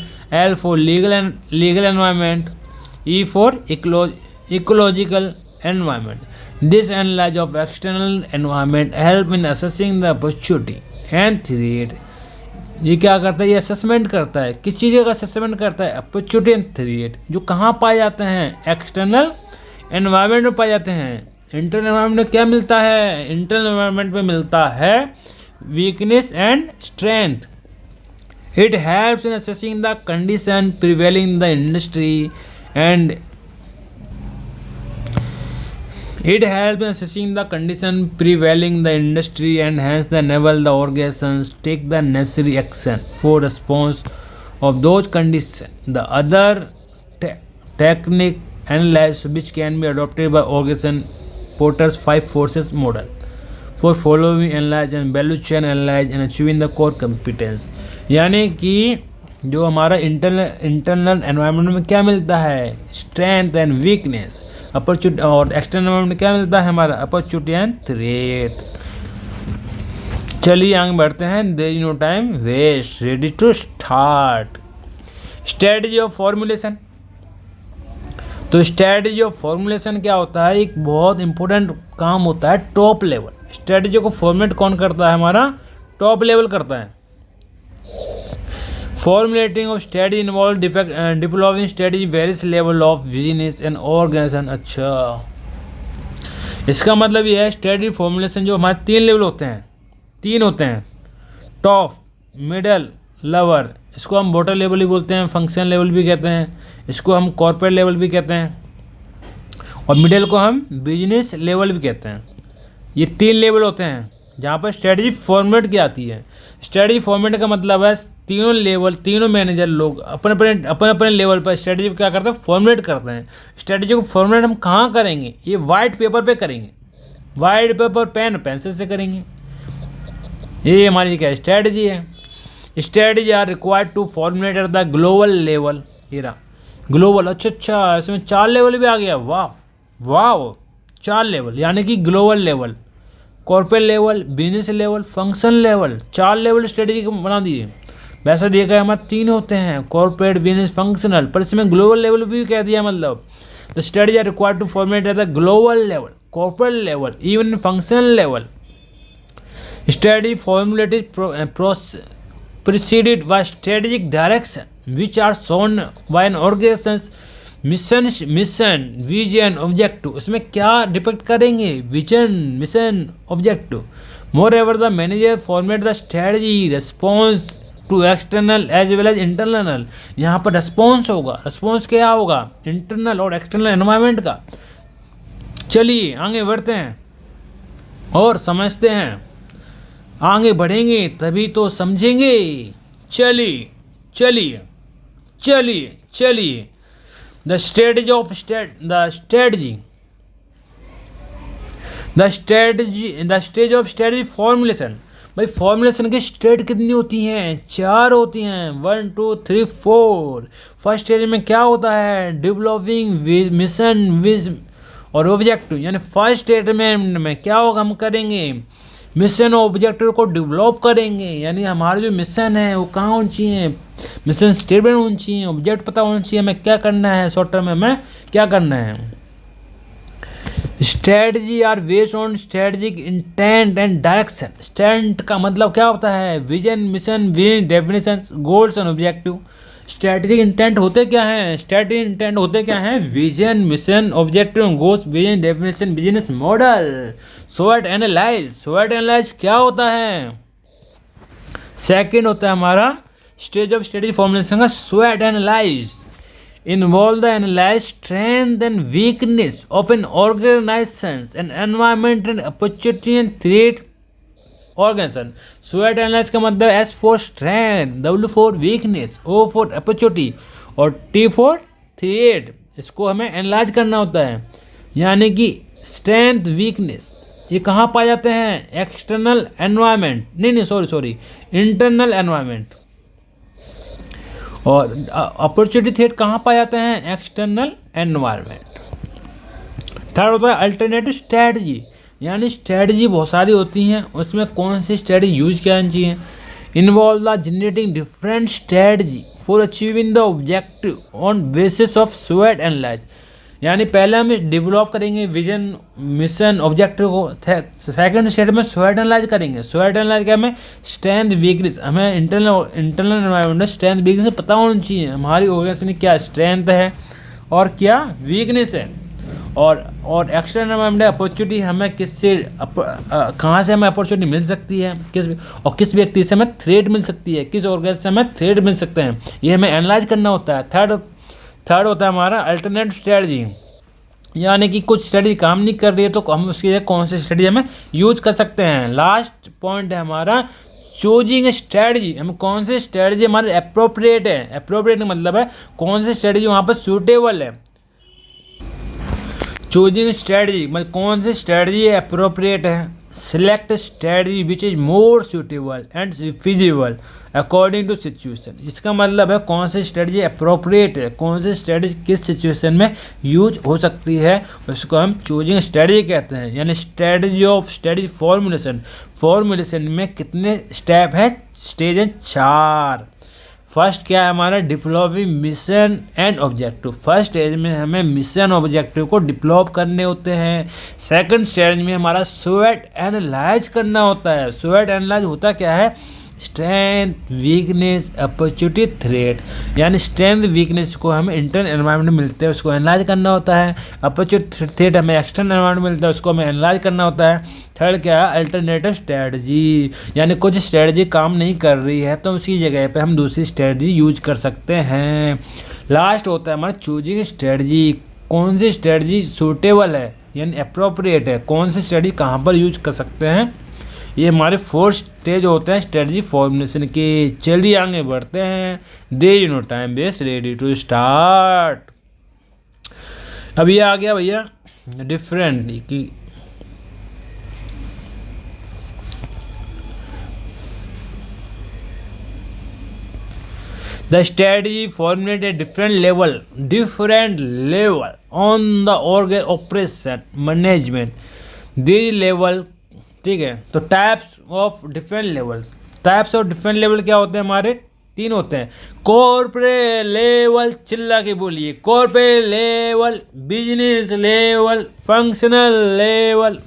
L for legal environment, E for ecological environment. This analysis of external environment help in assessing the opportunity and threat. ये क्या करता है? ये assessment करता है। किस चीज़ का assessment करता है? अपॉर्चुनिटी एंड थ्रेट, जो कहाँ पाए जाते हैं? एक्सटर्नल एनवायरनमेंट में पाए जाते हैं। इंटरनल एनवायरनमेंट में क्या मिलता है? इंटरनल एनवायरनमेंट में मिलता है weakness and strength. It helps in assessing the condition prevailing in the industry and it helps in assessing the condition prevailing in the industry, and hence the enable the organizations take the necessary action for response of those conditions. The other technique analysis which can be adopted by organization Porter's 5 forces model for following analyze and value chain analyze and achieving the core competence. यानी कि जो हमारा internal environment में क्या मिलता है? Strength and weakness. Opportunity और external environment में क्या मिलता है हमारा? Opportunity and threat. चलिए आगे बढ़ते हैं। There is no time waste, ready to start. Strategy of formulation. तो स्ट्रेटजी ऑफ फॉर्मुलेशन क्या होता है? एक बहुत इंपॉर्टेंट काम होता है टॉप लेवल। स्ट्रेटजी को फॉर्मुलेट कौन करता है? हमारा टॉप लेवल करता है। Formulating of strategy involve developing strategy various level of business and organization। अच्छा, इसका मतलब ये है स्ट्रेटजी फॉर्मुलेशन जो हमारे 3 लेवल होते हैं, 3 होते हैं, टॉप, मिडल, लोअर। इसको हम बॉटम लेवल भी बोलते हैं, फंक्शन लेवल भी कहते हैं, इसको हम कॉर्पोरेट लेवल भी कहते हैं, और मिडल को हम बिजनेस लेवल भी कहते हैं। ये 3 लेवल होते हैं जहाँ पर स्ट्रेटजी फॉर्मुलेट की आती है। स्ट्रेटजी फॉर्मुलेट का मतलब है तीनों लेवल, तीनों मैनेजर लोग अपने लेवल पर स्ट्रेटजी क्या करते हैं? फॉर्मुलेट करते हैं। स्ट्रेटजी को फॉर्मुलेट हम कहाँ करेंगे? ये वाइट पेपर पे करेंगे, वाइट पेपर पेन पेंसिल से करेंगे। ये हमारी क्या स्ट्रेटजी है? Strategy are required to formulate at the global level. ये रहा ग्लोबल। अच्छा, इसमें 4 लेवल भी आ गया। वाह वाह, 4 लेवल, यानी कि global level, corporate level, business level, function level, 4 level strategy को बना दिए। वैसे देखा है हमारे 3 होते हैं, कॉर्पोरेट, बिजनेस, फंक्शनल, पर इसमें ग्लोबल लेवल भी कह दिया। मतलब the strategy are required to formulate at the global level, corporate level, even functional level. Strategy formulated preceded by strategic direction which are shown by an organization's mission, vision, objective। इसमें क्या depict करेंगे? Vision, mission, objective. Moreover, the manager formulate the strategy response to external as well as internal। यहाँ पर response होगा। response क्या होगा? internal और external environment का। चलिए आगे बढ़ते हैं और समझते हैं। आगे बढ़ेंगे तभी तो समझेंगे। चलिए चलिए चलिए चलिए। The strategy of the stage of strategy formulation. भाई फॉर्मुलेशन की स्टेज कितनी होती हैं? 4 होती हैं। 1 2 3 4। फर्स्ट स्टेज में क्या होता है? डेवलपिंग मिशन, विज और ऑब्जेक्टिव। यानी फर्स्ट स्टेटमेंट में क्या होगा? हम करेंगे मिशन और ऑब्जेक्टिव को डेवलप करेंगे। यानी हमारे जो मिशन है वो कहाँ होनी चाहिए? मिशन स्टेटमेंट होनी चाहिए, ऑब्जेक्ट पता होना चाहिए हमें क्या करना है, शॉर्ट टर्म में हमें क्या करना है। Strategy are based on strategic intent and direction. स्टेंट का मतलब क्या होता है? Vision, mission, vision, definition, goals and objective. Strategic intent होते क्या हैं? स्ट्रेटजिक इंटेंट होते क्या हैं? Vision, mission, objective, goals, vision, definition, business model, स्वॉट एनालाइज। स्वॉट एनालाइज क्या होता है? सेकंड होता है हमारा स्टेज ऑफ स्ट्रेटजी फॉर्मुलेशन का स्वॉट analyse. Involve the analyse strength and weakness of an organisation and environment and opportunity and threat organisation. स्वॉट एनालाइज का मतलब S for strength, W for weakness, O for opportunity और T for threat. इसको हमें analyse करना होता है। यानी कि स्ट्रेंथ वीकनेस ये कहाँ पाए जाते हैं? एक्सटर्नल एनवायरनमेंट, नहीं सॉरी इंटरनल एनवायरनमेंट। और अपॉर्चुनिटी थ्रेट कहाँ पाए जाते हैं? External environment. थर्ड होता है अल्टरनेटिव स्ट्रेटजी, यानी स्ट्रेटजी बहुत सारी होती हैं, उसमें कौन सी स्ट्रेटजी यूज करनी चाहिए। Involve the generating different strategy for achieving the objective on basis of SWOT analyse, यानी पहले हम डेवलप करेंगे विजन, मिशन, ऑब्जेक्टिव को। सेकंड स्टेप में SWOT एनालाइज करेंगे। SWOT एनालाइज क्या हमें स्ट्रेंथ वीकनेस, हमें इंटरनल एनवायरनमेंट स्ट्रेंथ वीकनेस पता होनी चाहिए, हमारी ऑर्गेनाइजेशन की क्या स्ट्रेंथ है और क्या वीकनेस है। और एक्सटर्नल एनवायरनमेंट अपॉर्चुनिटी, हमें किससे कहाँ से हमें अपॉर्चुनिटी मिल सकती है, किस व्यक्ति से हमें थ्रेट मिल सकती है, किस ऑर्गेनाइजेशन से हमें थ्रेट मिल सकते हैं, ये हमें एनालाइज करना होता है। थर्ड होता है हमारा अल्टरनेट स्ट्रेटजी, यानी कि कुछ स्ट्रेटजी काम नहीं कर रही है तो हम उसकी जगह कौन सी स्ट्रेटजी हमें यूज कर सकते हैं। लास्ट पॉइंट है हमारा चूजिंग स्ट्रेटजी, हम कौन सी स्ट्रेटजी हमारे अप्रोप्रिएट है। अप्रोप्रिएट का मतलब है कौन सी स्ट्रेटजी वहाँ पर सूटेबल है। चूजिंग स्ट्रेटजी मतलब कौन सी स्ट्रेटजी अप्रोप्रिएट है। Select strategy which is more suitable and feasible according to situation, इसका मतलब है कौन सी स्ट्रेटजी अप्रोप्रिएट है, कौन सी स्ट्रेटजी किस सिचुएशन में यूज हो सकती है, उसको हम चूजिंग स्ट्रेटजी कहते हैं। यानी स्ट्रेटजी फॉर्मुलेशन में कितने स्टेप है? स्टेज है 4। फर्स्ट क्या है हमारा? Developing mission and objective. First stage में हमें मिशन ऑब्जेक्टिव को डेवलप करने होते हैं। सेकंड स्टेज में हमारा SWOT एनालाइज करना होता है। SWOT एनालाइज होता क्या है? स्ट्रेंथ, वीकनेस, अपॉर्चुनिटी, थ्रेट, यानी स्ट्रेंथ वीकनेस को हमें इंटरनल एनवायरनमेंट मिलते हैं, उसको एनालाइज करना होता है। अपॉर्चुनिटी थ्रेट हमें एक्सटर्नल एनवायरनमेंट मिलता है, उसको हमें एनालाइज करना होता है। थर्ड क्या है? अल्टरनेटिव स्ट्रेटजी, यानी कुछ स्ट्रेटजी काम नहीं कर रही है तो उसकी जगह पे हम दूसरी स्ट्रेटजी यूज कर सकते हैं। लास्ट होता है हमारा चूजिंग स्ट्रेटजी, कौन सी स्ट्रेटजी सूटेबल है यानी अप्रोप्रिएट है, कौन सी स्ट्रेटजी कहाँ पर यूज कर सकते हैं। ये हमारे 4 स्टेज होते हैं स्ट्रेटजी फॉर्मुलेशन के। चलिए आगे बढ़ते हैं। They you no time base ready to start. अब ये आ गया भैया डिफरेंट की the strategy formulate a different level on the operation management these level, ठीक है। तो टाइप्स ऑफ डिफरेंट लेवल क्या होते हैं? हमारे 3 होते हैं। कॉर्पोरेट लेवल, चिल्ला के बोलिए, corporate level, business level, functional level.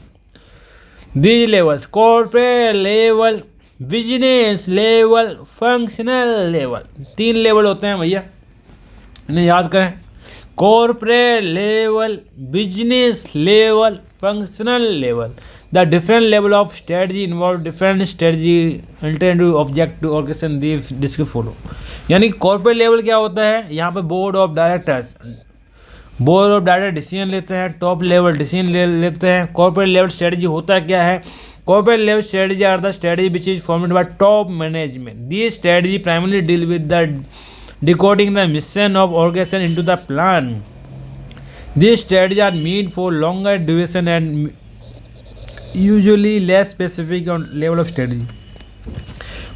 These levels corporate level, business level, functional level, 3 level होते हैं भैया, इन्हें याद करें। Corporate level, business level, functional level. The different level of strategy involve different strategy alternative objective organization disk follow. यानी corporate level क्या होता है? यहाँ पे बोर्ड ऑफ डायरेक्टर डिसीजन लेते हैं, टॉप लेवल डिसीजन लेते हैं। कॉर्पोरेट लेवल स्ट्रेटजी होता क्या है? Corporate level strategy are the strategy which is formed by top management. These strategy primarily deal with the decoding the mission of organization into the plan. These strategies are meant for longer duration and usually less specific on level of strategy.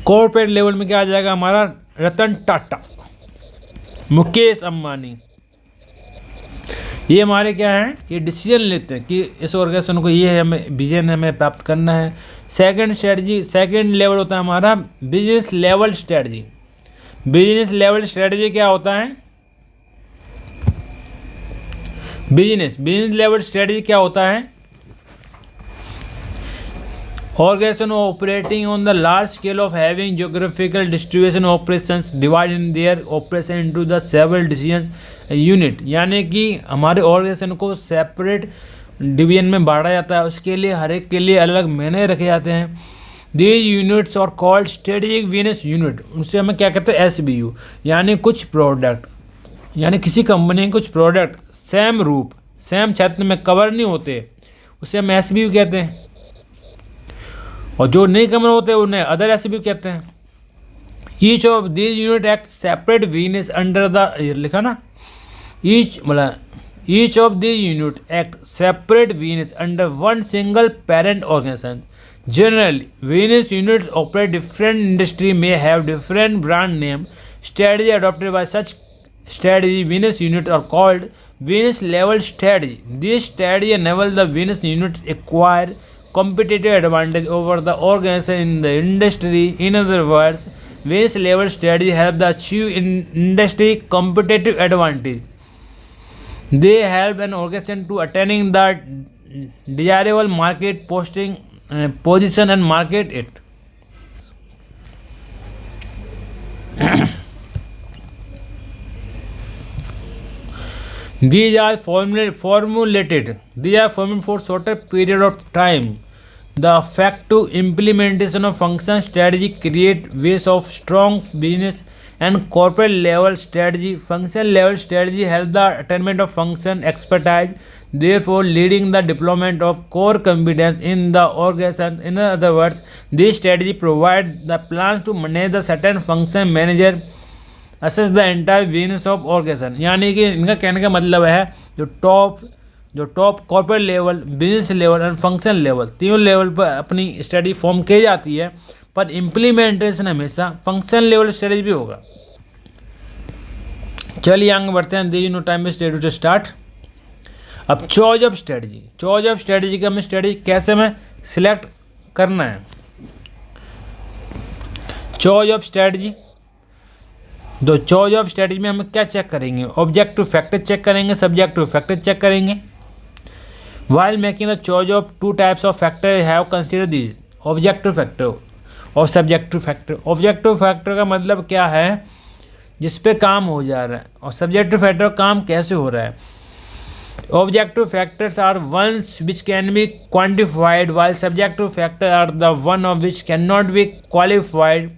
Corporate level में क्या आ जाएगा हमारा? रतन टाटा, मुकेश अंबानी, ये हमारे क्या है? ये decision लेते हैं कि इस ऑर्गेनाइजेशन को ये हमें विजन हमें प्राप्त करना है। सेकंड लेवल होता है हमारा business level strategy. Business level strategy क्या होता है? बिजनेस लेवल स्ट्रेटजी क्या होता है? Organization operating on the large scale of having geographical distribution operations dividing their operation into the several decisions unit, यानी कि हमारे ऑर्गेनाइजेशन को सेपरेट डिवीजन में बांटा जाता है, उसके लिए हर एक के लिए अलग मैंने रखे जाते हैं। These units are called strategic business unit, उनसे हमें क्या कहते हैं? SBU, यानी कुछ प्रोडक्ट, यानी किसी कंपनी के कुछ प्रोडक्ट सेम क्षेत्र में कवर नहीं होते उसे हम SBU कहते हैं, और जो नहीं कवर होते उन्हें अदर SBU कहते हैं। Each of these unit act separate business under the, लिखा ना, ईच मतलब Each of these units act separate units under one single parent organization. Generally, Venus units operate different industry may have different brand name. Strategy adopted by such strategy Venus units are called Venus level strategy. This strategy enables the Venus unit acquire competitive advantage over the organization in the industry. In other words, Venus level strategy help the achieve in industry competitive advantage. They help an organization to attaining the desirable market position and market it. These are formulated. These are formulated for shorter period of time. The effective implementation of function strategy create ways of strong business and corporate level strategy. Function level strategy help the attainment of function expertise, therefore leading the deployment of core competence in the organization. In other words, this strategy provides the plans to manage the certain function manager assess the entire business of organization. यानी कि इनका कहने का मतलब है जो top corporate level, business level and function level, तीनों level पर अपनी स्ट्रेटजी फॉर्म की जाती है, पर इम्प्लीमेंटेशन हमेशा फंक्शन लेवल स्ट्रेटजी भी होगा. चलिए आगे बढ़ते हैं. The no time strategy to start. अब चॉइस ऑफ स्ट्रेटजी का हमें स्ट्रेटजी कैसे हमें सिलेक्ट करना है. चॉइस ऑफ स्ट्रेटजी में हम क्या चेक करेंगे. ऑब्जेक्टिव फैक्टर चेक करेंगे, सब्जेक्टिव फैक्टर चेक करेंगे. While making the choice of two types of factor have consider this objective factor और सब्जेक्टिव फैक्टर. ऑब्जेक्टिव फैक्टर का मतलब क्या है, जिस पे काम हो जा रहा है, और सब्जेक्टिव फैक्टर काम कैसे हो रहा है. Objective factors are ones which can be quantified while subjective factor are the one of which can not be qualified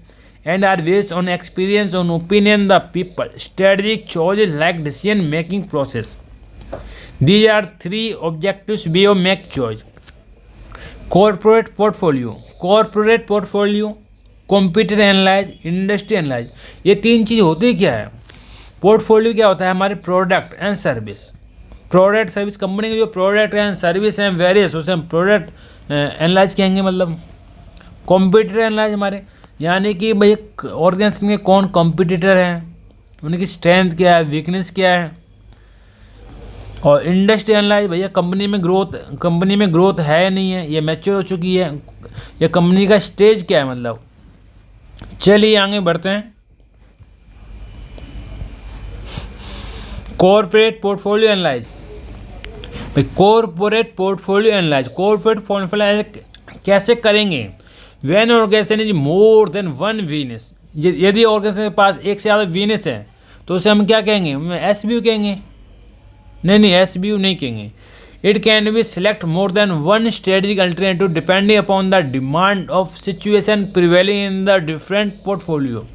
and are based on experience on opinion the people. Strategic choice is like decision making process. These are three objectives way of make choice. Corporate portfolio, competitor analyze, industry analyze. ये तीन चीज़ होती क्या है. Portfolio क्या होता है, हमारे product and service. Product service company के जो प्रोडक्ट एंड सर्विस हैं वेरियस, उसे हम प्रोडक्ट एनालाइज कहेंगे. मतलब कॉम्पिटिटर एनालाइज हमारे, यानी कि भाई ऑर्गेनाइजेशन के कौन कॉम्पिटिटर हैं, उनकी स्ट्रेंथ क्या है, वीकनेस क्या है. और इंडस्ट्री एनालाइज, भैया कंपनी में ग्रोथ है या नहीं है, ये मैच्योर हो चुकी है, ये कंपनी का स्टेज क्या है. मतलब चलिए आगे बढ़ते हैं. Corporate portfolio analyse. भाई कॉर्पोरेट पोर्टफोलियो एनालाइज कैसे करेंगे. When organization is more than one Venus, यदि ऑर्गेनाइजेशन के पास एक से ज़्यादा वीनस है तो उसे हम क्या कहेंगे, SBU कहेंगे. नहीं SBU नहीं कहेंगे. It can be select more than one strategic alternative depending upon the demand of situation prevailing in the different portfolio.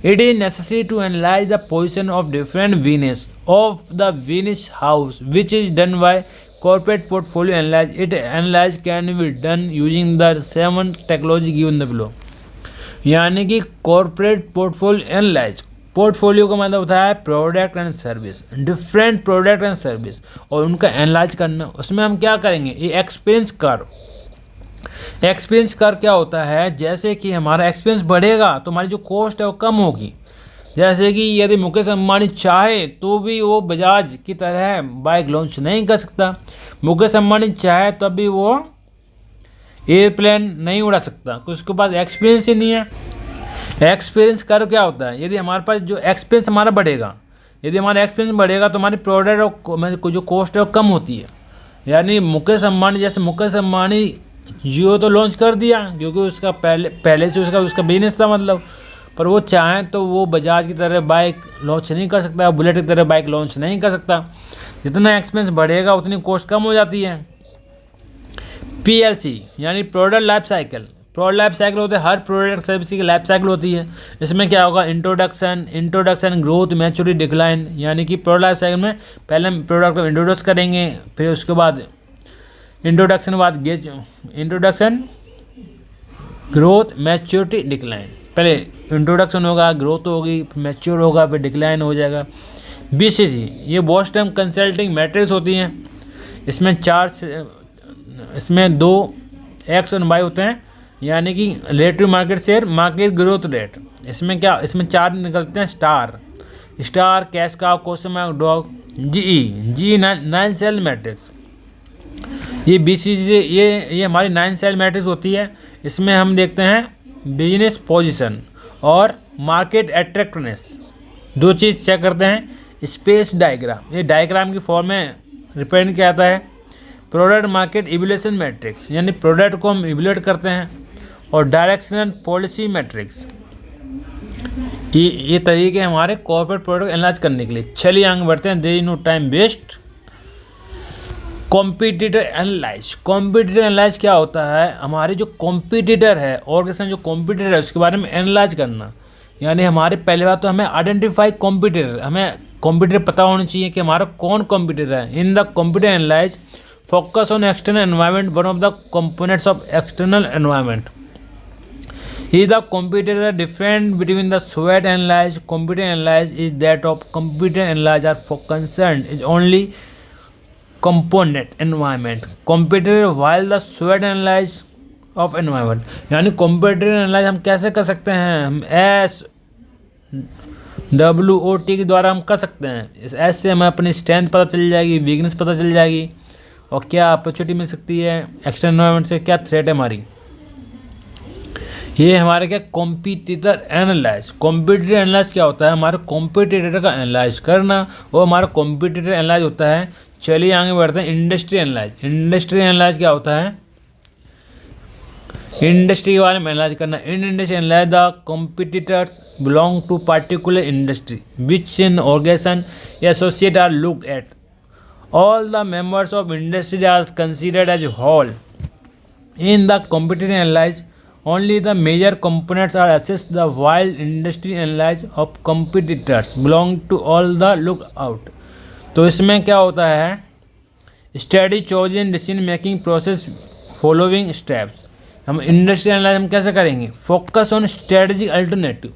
It is necessary to analyze the position of different Venus of the Venus house, which is done by corporate portfolio analyze can be done using the 7 technology given the below. यानी कि corporate portfolio analyse, portfolio का मतलब होता है product and service, different product and service, और उनका analyse करना. उसमें हम क्या करेंगे, ये एक्सपीरियंस कर क्या होता है, जैसे कि हमारा एक्सपीरियंस बढ़ेगा तो हमारी जो कॉस्ट है वो कम होगी. जैसे कि यदि मुकेश अंबानी चाहे तो भी वो बजाज की तरह बाइक लॉन्च नहीं कर सकता. मुकेश अंबानी चाहे तब भी वो एयरप्लेन नहीं उड़ा सकता, क्योंकि उसके पास एक्सपीरियंस ही नहीं है. एक्सपीरियंस कर क्या होता है, यदि हमारे पास जो एक्सपीरियंस हमारा बढ़ेगा, तो हमारी प्रोडक्ट और जो कॉस्ट है वो कम होती है. यानी मुकेश अंबानी जियो तो लॉन्च कर दिया क्योंकि उसका पहले से उसका बिजनेस था, मतलब, पर वो चाहें तो वो बजाज की तरह बाइक लॉन्च नहीं कर सकता, बुलेट की तरह बाइक लॉन्च नहीं कर सकता. जितना एक्सपेंस बढ़ेगा उतनी कॉस्ट कम हो जाती है. PLC यानी प्रोडक्ट लाइफ साइकिल होते हैं. हर प्रोडक्ट सर्विस की लाइफ साइकिल होती है. इसमें क्या होगा, इंट्रोडक्शन ग्रोथ मैच्योरिटी डिक्लाइन. यानी कि प्रोडक्ट लाइफ साइकिल में पहले हम प्रोडक्ट को इंट्रोड्यूस करेंगे, फिर उसके बाद इंट्रोडक्शन ग्रोथ मैच्योरिटी डिक्लाइन. पहले इंट्रोडक्शन होगा, ग्रोथ होगी, मैच्योर होगा, फिर डिक्लाइन हो जाएगा. BCG ये बोस्टन कंसल्टिंग मैट्रिक्स होती हैं। इसमें दो एक्स और वाई होते हैं, यानी कि relative market share, market growth rate. इसमें चार निकलते हैं star, cash cow, question mark, dog. G 9 cell matrix. ये BCG ये हमारी 9 सेल मैट्रिक्स होती है। इसमें हम देखते हैं बिजनेस पोजीशन और मार्केट अट्रैक्टिवनेस, दो चीज़ चेक करते हैं। स्पेस डायग्राम, ये डायग्राम की फॉर्म में रिप्रेजेंट किया जाता है। प्रोडक्ट मार्केट इवैल्यूएशन मैट्रिक्स, यानी प्रोडक्ट को हम इवैल्यूएट करते हैं। और डायरेक्शनल पॉलिसी मैट्रिक्स, ये तरीके हैं हमारे कॉर्पोरेट प्रोडक्ट एनालाइज करने के लिए। चलिए आगे बढ़ते हैं, there is no time waste. Competitor analyse क्या होता है? हमारे जो कॉम्पिटिटर है, ऑर्गेनाइजेशन जो कॉम्पिटिटर है उसके बारे में एनालाइज करना। यानी हमारे पहले बात तो हमें आइडेंटिफाई कॉम्पिटिटर, हमें कॉम्पिटिटर पता होना चाहिए कि हमारा कौन कॉम्पिटिटर है। In the competitor analyse focus on external environment, one of the components of external environment. Is the competitor different between the SWOT analysis? Competitor analysis is that of competitor analysis are concerned is only component environment competitor, while the SWOT analysis of environment। यानी competitor analysis हम कैसे कर सकते हैं? हम SWOT के द्वारा हम कर सकते हैं। इस S से हमें अपनी स्ट्रेंथ पता चल जाएगी, वीकनेस पता चल जाएगी, और क्या अपॉर्चुनिटी मिल सकती है एक्सटर्नल एनवायरनमेंट से, क्या थ्रेट है हमारी। ये हमारे क्या कॉम्पिटिटर एनालाइज। कॉम्पिटिटर एनालाइज क्या होता है? हमारे कॉम्पिटिटर का एनालाइज करना, वो हमारा कॉम्पिटिटर एनालाइज होता है। चलिए आगे बढ़ते हैं, इंडस्ट्री एनालाइज क्या होता है? इंडस्ट्री के बारे में एनालाइज करना। In industry analyse the competitors belong to particular industry which in organization associate are look at. All the members of industry are considered as whole. In the competitor analyse only the major components are assessed, the while industry analysis of competitors belong to all the lookout। तो इसमें क्या होता है? Study choice in decision making process following steps. हम industry analyse हम कैसे करेंगे? Focus on strategic alternative.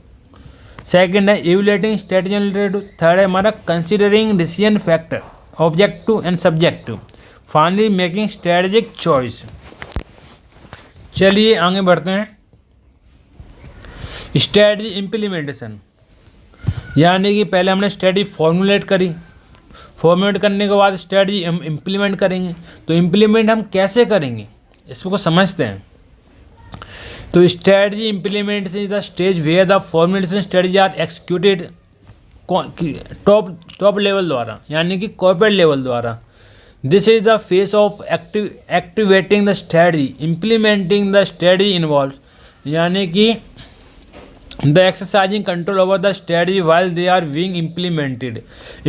Second है इवैल्यूएटिंग स्ट्रेटजी अल्टरनेटिव। थर्ड है हमारा considering decision factor, objective and subjective. Finally making strategic choice. चलिए आगे बढ़ते हैं, स्ट्रेटजी इम्प्लीमेंटेशन। यानी कि पहले हमने स्ट्रेटजी फॉर्मुलेट करी, फॉर्मुलेट करने के बाद स्ट्रेटजी हम इम्प्लीमेंट करेंगे। तो इम्प्लीमेंट हम कैसे करेंगे इसको समझते हैं। तो strategy implementation is the stage where the formulation strategy are executed top level द्वारा, यानी कि कॉर्पोरेट लेवल द्वारा। This is the phase of activating the strategy. Implementing the strategy involves, यानी कि the exercising control over the strategy while they are being implemented।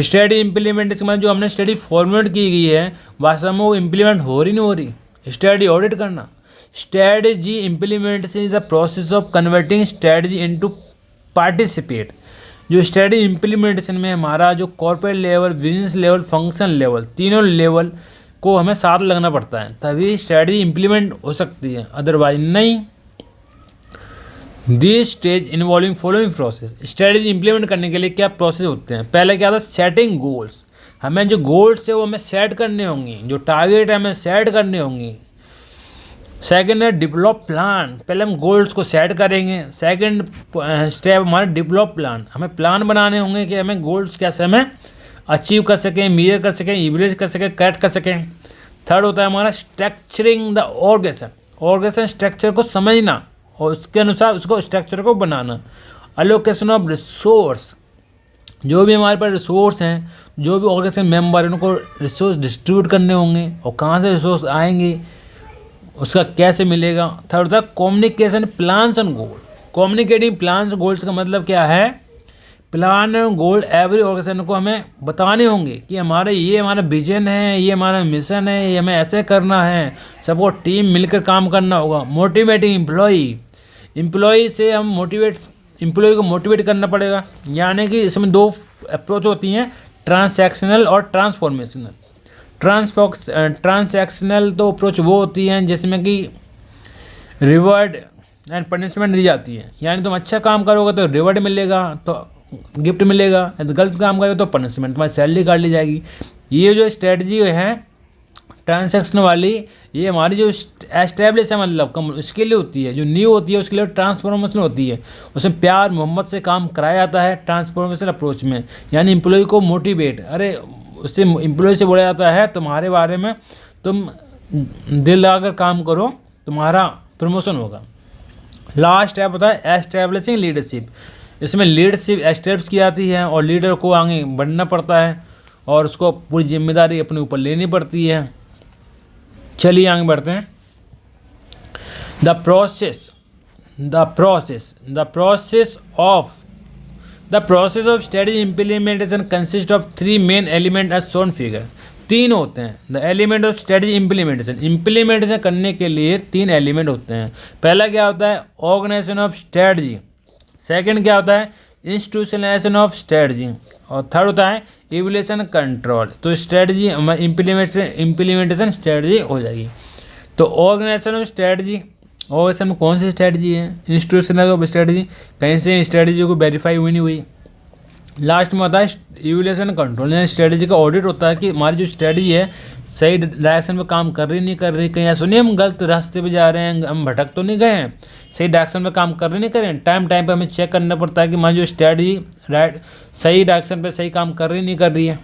strategy implement इसके मतलब जो हमने strategy फॉर्मुलेट की गई है वास्तव में वो implement हो रही नहीं हो रही। strategy audit करना। strategy implementation is the process of converting strategy into participate। जो स्ट्रेटजी इम्प्लीमेंटेशन में हमारा जो corporate level, business level, function level, तीनों लेवल को हमें साथ लगना पड़ता है, तभी स्ट्रेटजी इम्प्लीमेंट हो सकती है, अदरवाइज नहीं। This stage involving following process. Strategy implement करने के लिए क्या प्रोसेस होते हैं? पहले क्या था? Setting goals. हमें जो गोल्स है वो हमें सेट करने होंगे, जो टारगेट है हमें सेट करने होंगे। सेकंड है डेवलप प्लान। पहले हम गोल्स को सेट करेंगे। सेकंड स्टेप हमारा डेवलप प्लान, हमें प्लान बनाने होंगे कि हमें गोल्स कैसे हमें अचीव कर सकें, मेजर कर सकें, इवैल्यूएट कर सकें, करेक्ट कर सकें। थर्ड होता है हमारा स्ट्रक्चरिंग द ऑर्गेनाइजेशन स्ट्रक्चर को समझना और उसके अनुसार उसको स्ट्रक्चर को बनाना। अलोकेशन ऑफ रिसोर्स, जो भी हमारे पास रिसोर्स हैं, जो भी ऑर्गेनाइजेशन मेम्बर हैं उनको रिसोर्स डिस्ट्रीब्यूट करने होंगे और कहाँ से रिसोर्स आएंगे, उसका कैसे मिलेगा। थर्ड होता है communication plans and goal. Communicating plans goals का मतलब क्या है? Plan and goal every organization को हमें बताने होंगे कि ये हमारा विजन है, ये हमारा मिशन है, ये हमें ऐसे करना है, सबको टीम मिलकर काम करना होगा। मोटिवेटिंग एम्प्लॉय से हम एम्प्लॉय को मोटिवेट करना पड़ेगा। यानी कि इसमें दो अप्रोच होती हैं, ट्रांसैक्शनल और ट्रांसफॉर्मेशनल। ट्रांसैक्शनल तो अप्रोच वो होती है जिसमें कि रिवॉर्ड एंड पनिशमेंट दी जाती है, यानी तुम अच्छा काम करोगे तो रिवॉर्ड मिलेगा, तो गिफ्ट मिलेगा, यदि गलत काम करेगा तो पनिशमेंट, तुम्हारी सैलरी काट ली जाएगी। ये जो स्ट्रेटजी है ट्रांसैक्शन वाली, ये हमारी जो एस्टेब्लिश है मतलब कम उसके लिए होती है, जो न्यू होती है उसके लिए ट्रांसफॉर्मेशन होती है। उसमें प्यार मोहब्बत से काम कराया जाता है ट्रांसफॉर्मेशन अप्रोच में, यानी एम्प्लॉय को मोटिवेट, अरे उससे एम्प्लॉय से बोला जाता है तुम्हारे बारे में तुम दिल लगाकर काम करो, तुम्हारा प्रमोशन होगा। लास्ट स्टेप होता है एस्टेब्लिशिंग लीडरशिप। इसमें लीडरशिप एस्टेब्लिश की जाती है और लीडर को आगे बढ़ना पड़ता है और उसको पूरी जिम्मेदारी अपने ऊपर लेनी पड़ती है। चलिए आगे बढ़ते हैं। The process of strategy implementation consist of 3 main element as shown figure. 3 होते हैं the element of strategy implementation करने के लिए 3 एलिमेंट होते हैं। पहला क्या होता है ऑर्गेनाइजेशन ऑफ स्ट्रेटजी, सेकंड क्या होता है इंस्टीट्यूशनलाइजेशन ऑफ स्ट्रेटजी, और थर्ड होता है इवोल्यूशन कंट्रोल। तो स्ट्रेटजी इम्प्लीमेंटेशन स्ट्रेटजी हो जाएगी। तो ऑर्गेनाइजेशन ऑफ स्ट्रेटजी, ऑर्गेनाइजेशन में कौन सी स्ट्रेटजी है, इंस्टीट्यूशनलाइजेशन ऑफ स्ट्रेटजी, कहीं से स्ट्रेटजी को वेरीफाई हुई नहीं हुई। लास्ट में होता है इवोल्यूशन कंट्रोल, यानी स्ट्रेटजी का ऑडिट होता है कि हमारी जो स्ट्रेटजी है सही डायरेक्शन में काम कर रही नहीं कर रही, कहीं ऐसा नहीं हम गलत रास्ते पे जा रहे हैं, हम भटक तो नहीं गए हैं, सही डायरेक्शन में काम कर रहे नहीं कर रहे हैं। टाइम पे हमें चेक करना पड़ता है कि हमारी जो स्ट्रेटजी सही डायरेक्शन पे सही काम कर रही नहीं कर रही है,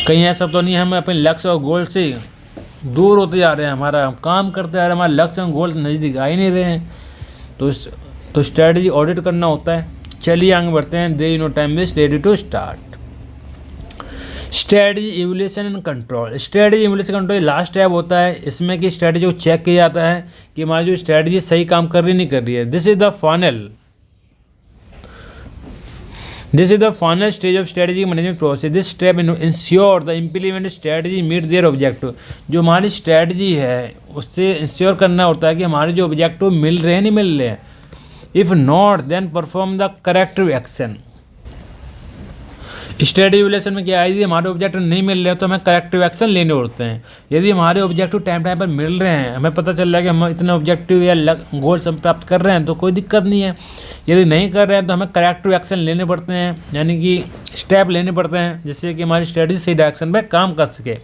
कहीं ऐसा तो नहीं हम अपने लक्ष्य और गोल से दूर होते जा रहे हैं, हमारा काम करते जा रहे हैं, हमारे लक्ष्य और गोल नज़दीक आ ही नहीं रहे हैं। तो स्ट्रेटजी ऑडिट करना होता है। चलिए आगे बढ़ते हैं। There is no time waste, ready to start. Strategy evolution and control. Strategy evolution control last step होता है, इसमें कि स्ट्रेटजी को चेक किया जाता है कि हमारी जो स्ट्रेटजी सही काम कर रही नहीं कर रही है। This is the final stage of strategy management process. This step ensure the implement strategy meet their objective. जो हमारी स्ट्रेटजी है उससे इंश्योर करना होता है कि हमारे जो ऑब्जेक्टिव मिल रहे हैं नहीं मिल रहे हैं। If not then perform the corrective action. Strategy evolution में क्या है, यदि हमारे ऑब्जेक्टिव नहीं मिल रहे हैं तो हमें करेक्टिव एक्शन लेने होते हैं। यदि हमारे ऑब्जेक्टिव टाइम पर मिल रहे हैं, हमें पता चल रहा है कि हम इतने ऑब्जेक्टिव या गोल्स हम प्राप्त कर रहे हैं तो कोई दिक्कत नहीं है। यदि नहीं कर रहे हैं तो हमें करेक्टिव एक्शन लेने पड़ते हैं, यानी कि स्टेप लेने पड़ते हैं जिससे कि हमारी स्ट्रेटजी सही डायरेक्शन में काम कर सके।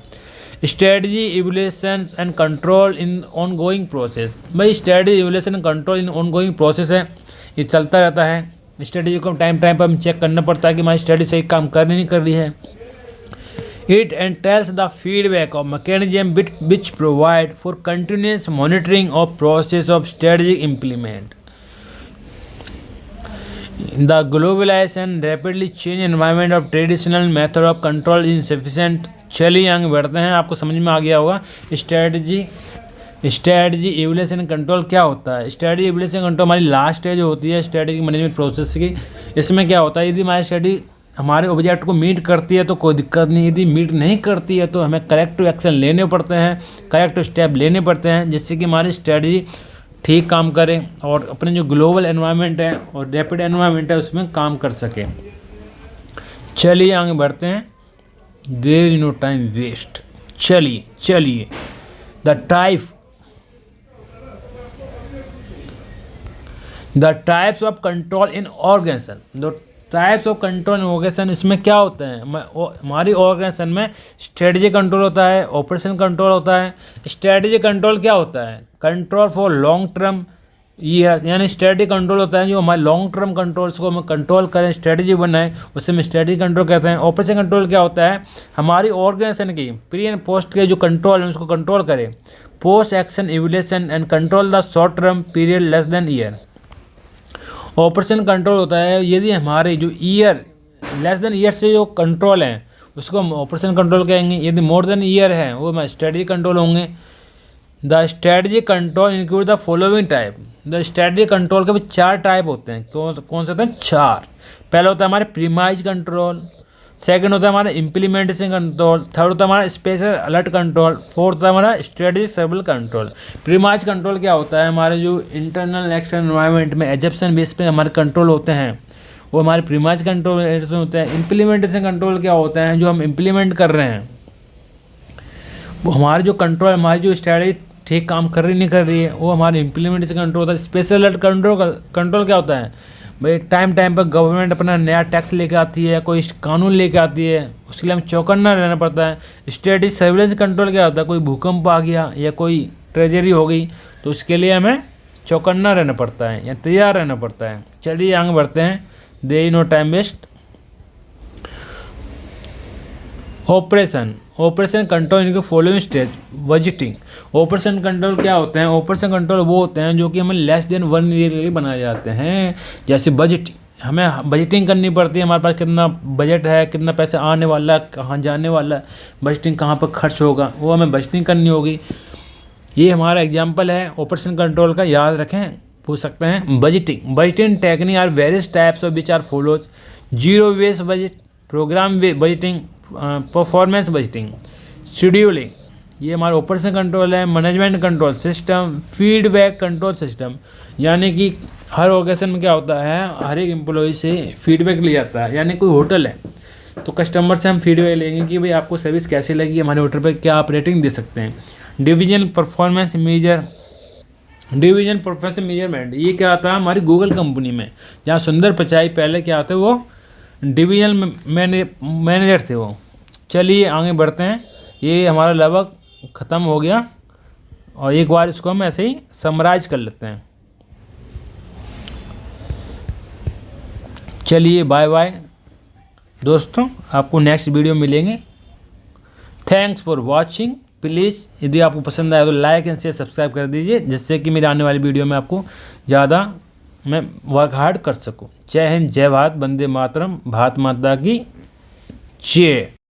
Strategy evolution and control in on going process. भाई strategy evolution and control in on going process है, ये चलता रहता है। स्ट्रेटजी को टाइम पर हम चेक करना पड़ता है कि हमारी स्ट्रेटजी सही काम कर नहीं कर रही है। It entails the feedback of mechanism which provide for continuous monitoring of process of strategy implement. The globalization rapidly change environment of traditional method of control insufficient. चलिए आगे बढ़ते हैं, आपको समझ में आ गया होगा स्ट्रेटजी इवोल्यूशन कंट्रोल क्या होता है। स्ट्रेटजी इवोल्यूशन कंट्रोल हमारी लास्ट स्टेज होती है स्ट्रेटजी मैनेजमेंट प्रोसेस की। इसमें क्या होता है, यदि हमारी स्ट्रेटजी हमारे ऑब्जेक्ट को मीट करती है तो कोई दिक्कत नहीं, यदि मीट नहीं करती है तो हमें करेक्टिव एक्शन लेने पड़ते हैं, करेक्टिव स्टेप लेने पड़ते हैं जिससे कि हमारी स्ट्रेटजी ठीक काम करे और अपने जो ग्लोबल एनवायरनमेंट है और रैपिड एनवायरनमेंट है उसमें काम कर सके। चलिए आगे बढ़ते हैं। There is no time waste. चलिए the types of control in organisation. The types of control in organisation, इसमें क्या होते हैं, हमारी ऑर्गेनाइजेशन में स्ट्रेटजी कंट्रोल होता है, ऑपरेशन कंट्रोल होता है। स्ट्रेटजी कंट्रोल क्या होता है, control for long term year, यानी स्ट्रेटजी कंट्रोल होता है जो हमारे लॉन्ग टर्म कंट्रोल्स को हम कंट्रोल करें, स्ट्रेटजी बनाएं, उससे हम स्ट्रेटजी कंट्रोल कहते हैं। ऑपरेशन कंट्रोल क्या होता है, हमारी ऑर्गेनाइजेशन की प्री एंड पोस्ट के जो कंट्रोल है उसको कंट्रोल करें। Post action evolution and control the short term period less than year. Operation control होता है यदि हमारे जो ईयर लेस देन ईयर से जो कंट्रोल हैं उसको हम ऑपरेशन कंट्रोल कहेंगे, यदि मोर देन ईयर है वो हमारे स्ट्रेटजी कंट्रोल होंगे। The strategy control include the following type. The strategy control के भी 4 टाइप होते हैं। कौन से होते हैं, 4। पहला होता है हमारे प्रीमाइज कंट्रोल, सेकंड होता है हमारा इम्प्लीमेंटेशन कंट्रोल, थर्ड होता है हमारा स्पेशल अलर्ट कंट्रोल, फोर्थ होता है हमारा स्ट्रेटजी सर्विल कंट्रोल। प्रीमाइज कंट्रोल क्या होता है, हमारे जो इंटरनल एक्सटर्नल एनवायरनमेंट में एजप्शन बेस पे हमारे कंट्रोल होते हैं वो हमारे प्रीमाइज कंट्रोल होते हैं। इम्प्लीमेंटेशन कंट्रोल क्या होता है, जो हम इम्प्लीमेंट कर रहे हैं वो हमारे जो कंट्रोल, हमारी जो स्ट्रेटजी ठीक काम कर रही नहीं कर रही है वो हमारे इम्प्लीमेंटेशन कंट्रोल होता है। स्पेशल अलर्ट कंट्रोल क्या होता है, भाई टाइम टाइम पर गवर्नमेंट अपना नया टैक्स लेके आती है, कोई कानून लेके आती है, उसके लिए हमें चौकन्ना रहना पड़ता है। स्टेटिक सर्विलेंस कंट्रोल क्या होता है, कोई भूकंप आ गया या कोई ट्रेजरी हो गई तो उसके लिए हमें चौकन्ना रहना पड़ता है या तैयार रहना पड़ता है। चलिए आगे बढ़ते हैं, they no time waste. Operation control इनके following stage. Budgeting, operation control क्या होते हैं? ऑपरेशन कंट्रोल वो होते हैं जो कि हमें लेस देन 1 ईयर के लिए बनाए जाते हैं। जैसे बजटिंग, हमें बजटिंग करनी पड़ती है, हमारे पास कितना बजट है, कितना पैसा आने वाला है, कहाँ जाने वाला है, बजटिंग कहाँ पर खर्च होगा, वो हमें बजटिंग करनी होगी। ये हमारा एग्जाम्पल है ऑपरेशन कंट्रोल का, याद रखें, पूछ सकते हैं। Budgeting technique are various types of which are follows. Zero based budget, program budgeting, performance budgeting, scheduling, ये हमारा ऑपरेशन कंट्रोल है। Management control system, feedback control system, यानी कि हर ऑर्गेनाइजेशन में क्या होता है, हर एक एम्प्लॉय से फीडबैक लिया जाता है। यानी कोई होटल है तो कस्टमर से हम फीडबैक लेंगे कि भाई आपको सर्विस कैसी लगी, हमारे होटल पर क्या आप रेटिंग दे सकते हैं। डिवीजन परफॉर्मेंस मेजरमेंट, ये क्या आता है हमारी गूगल कंपनी में, जहाँ सुंदर पिचाई पहले क्या आता है, वो डिवीजन मैनेजर थे वो। चलिए आगे बढ़ते हैं, ये हमारा लगभग ख़त्म हो गया और एक बार इसको हम ऐसे ही समराइज कर लेते हैं। चलिए बाय बाय दोस्तों, आपको नेक्स्ट वीडियो मिलेंगे। Thanks for watching. प्लीज़ यदि आपको पसंद आया तो लाइक एंड शेयर सब्सक्राइब कर दीजिए, जिससे कि मेरे आने वाली वीडियो में आपको ज़्यादा मैं वर्क हार्ड कर सकूं। जय हिंद, जय भारत, वंदे मातरम, भारत माता की जय।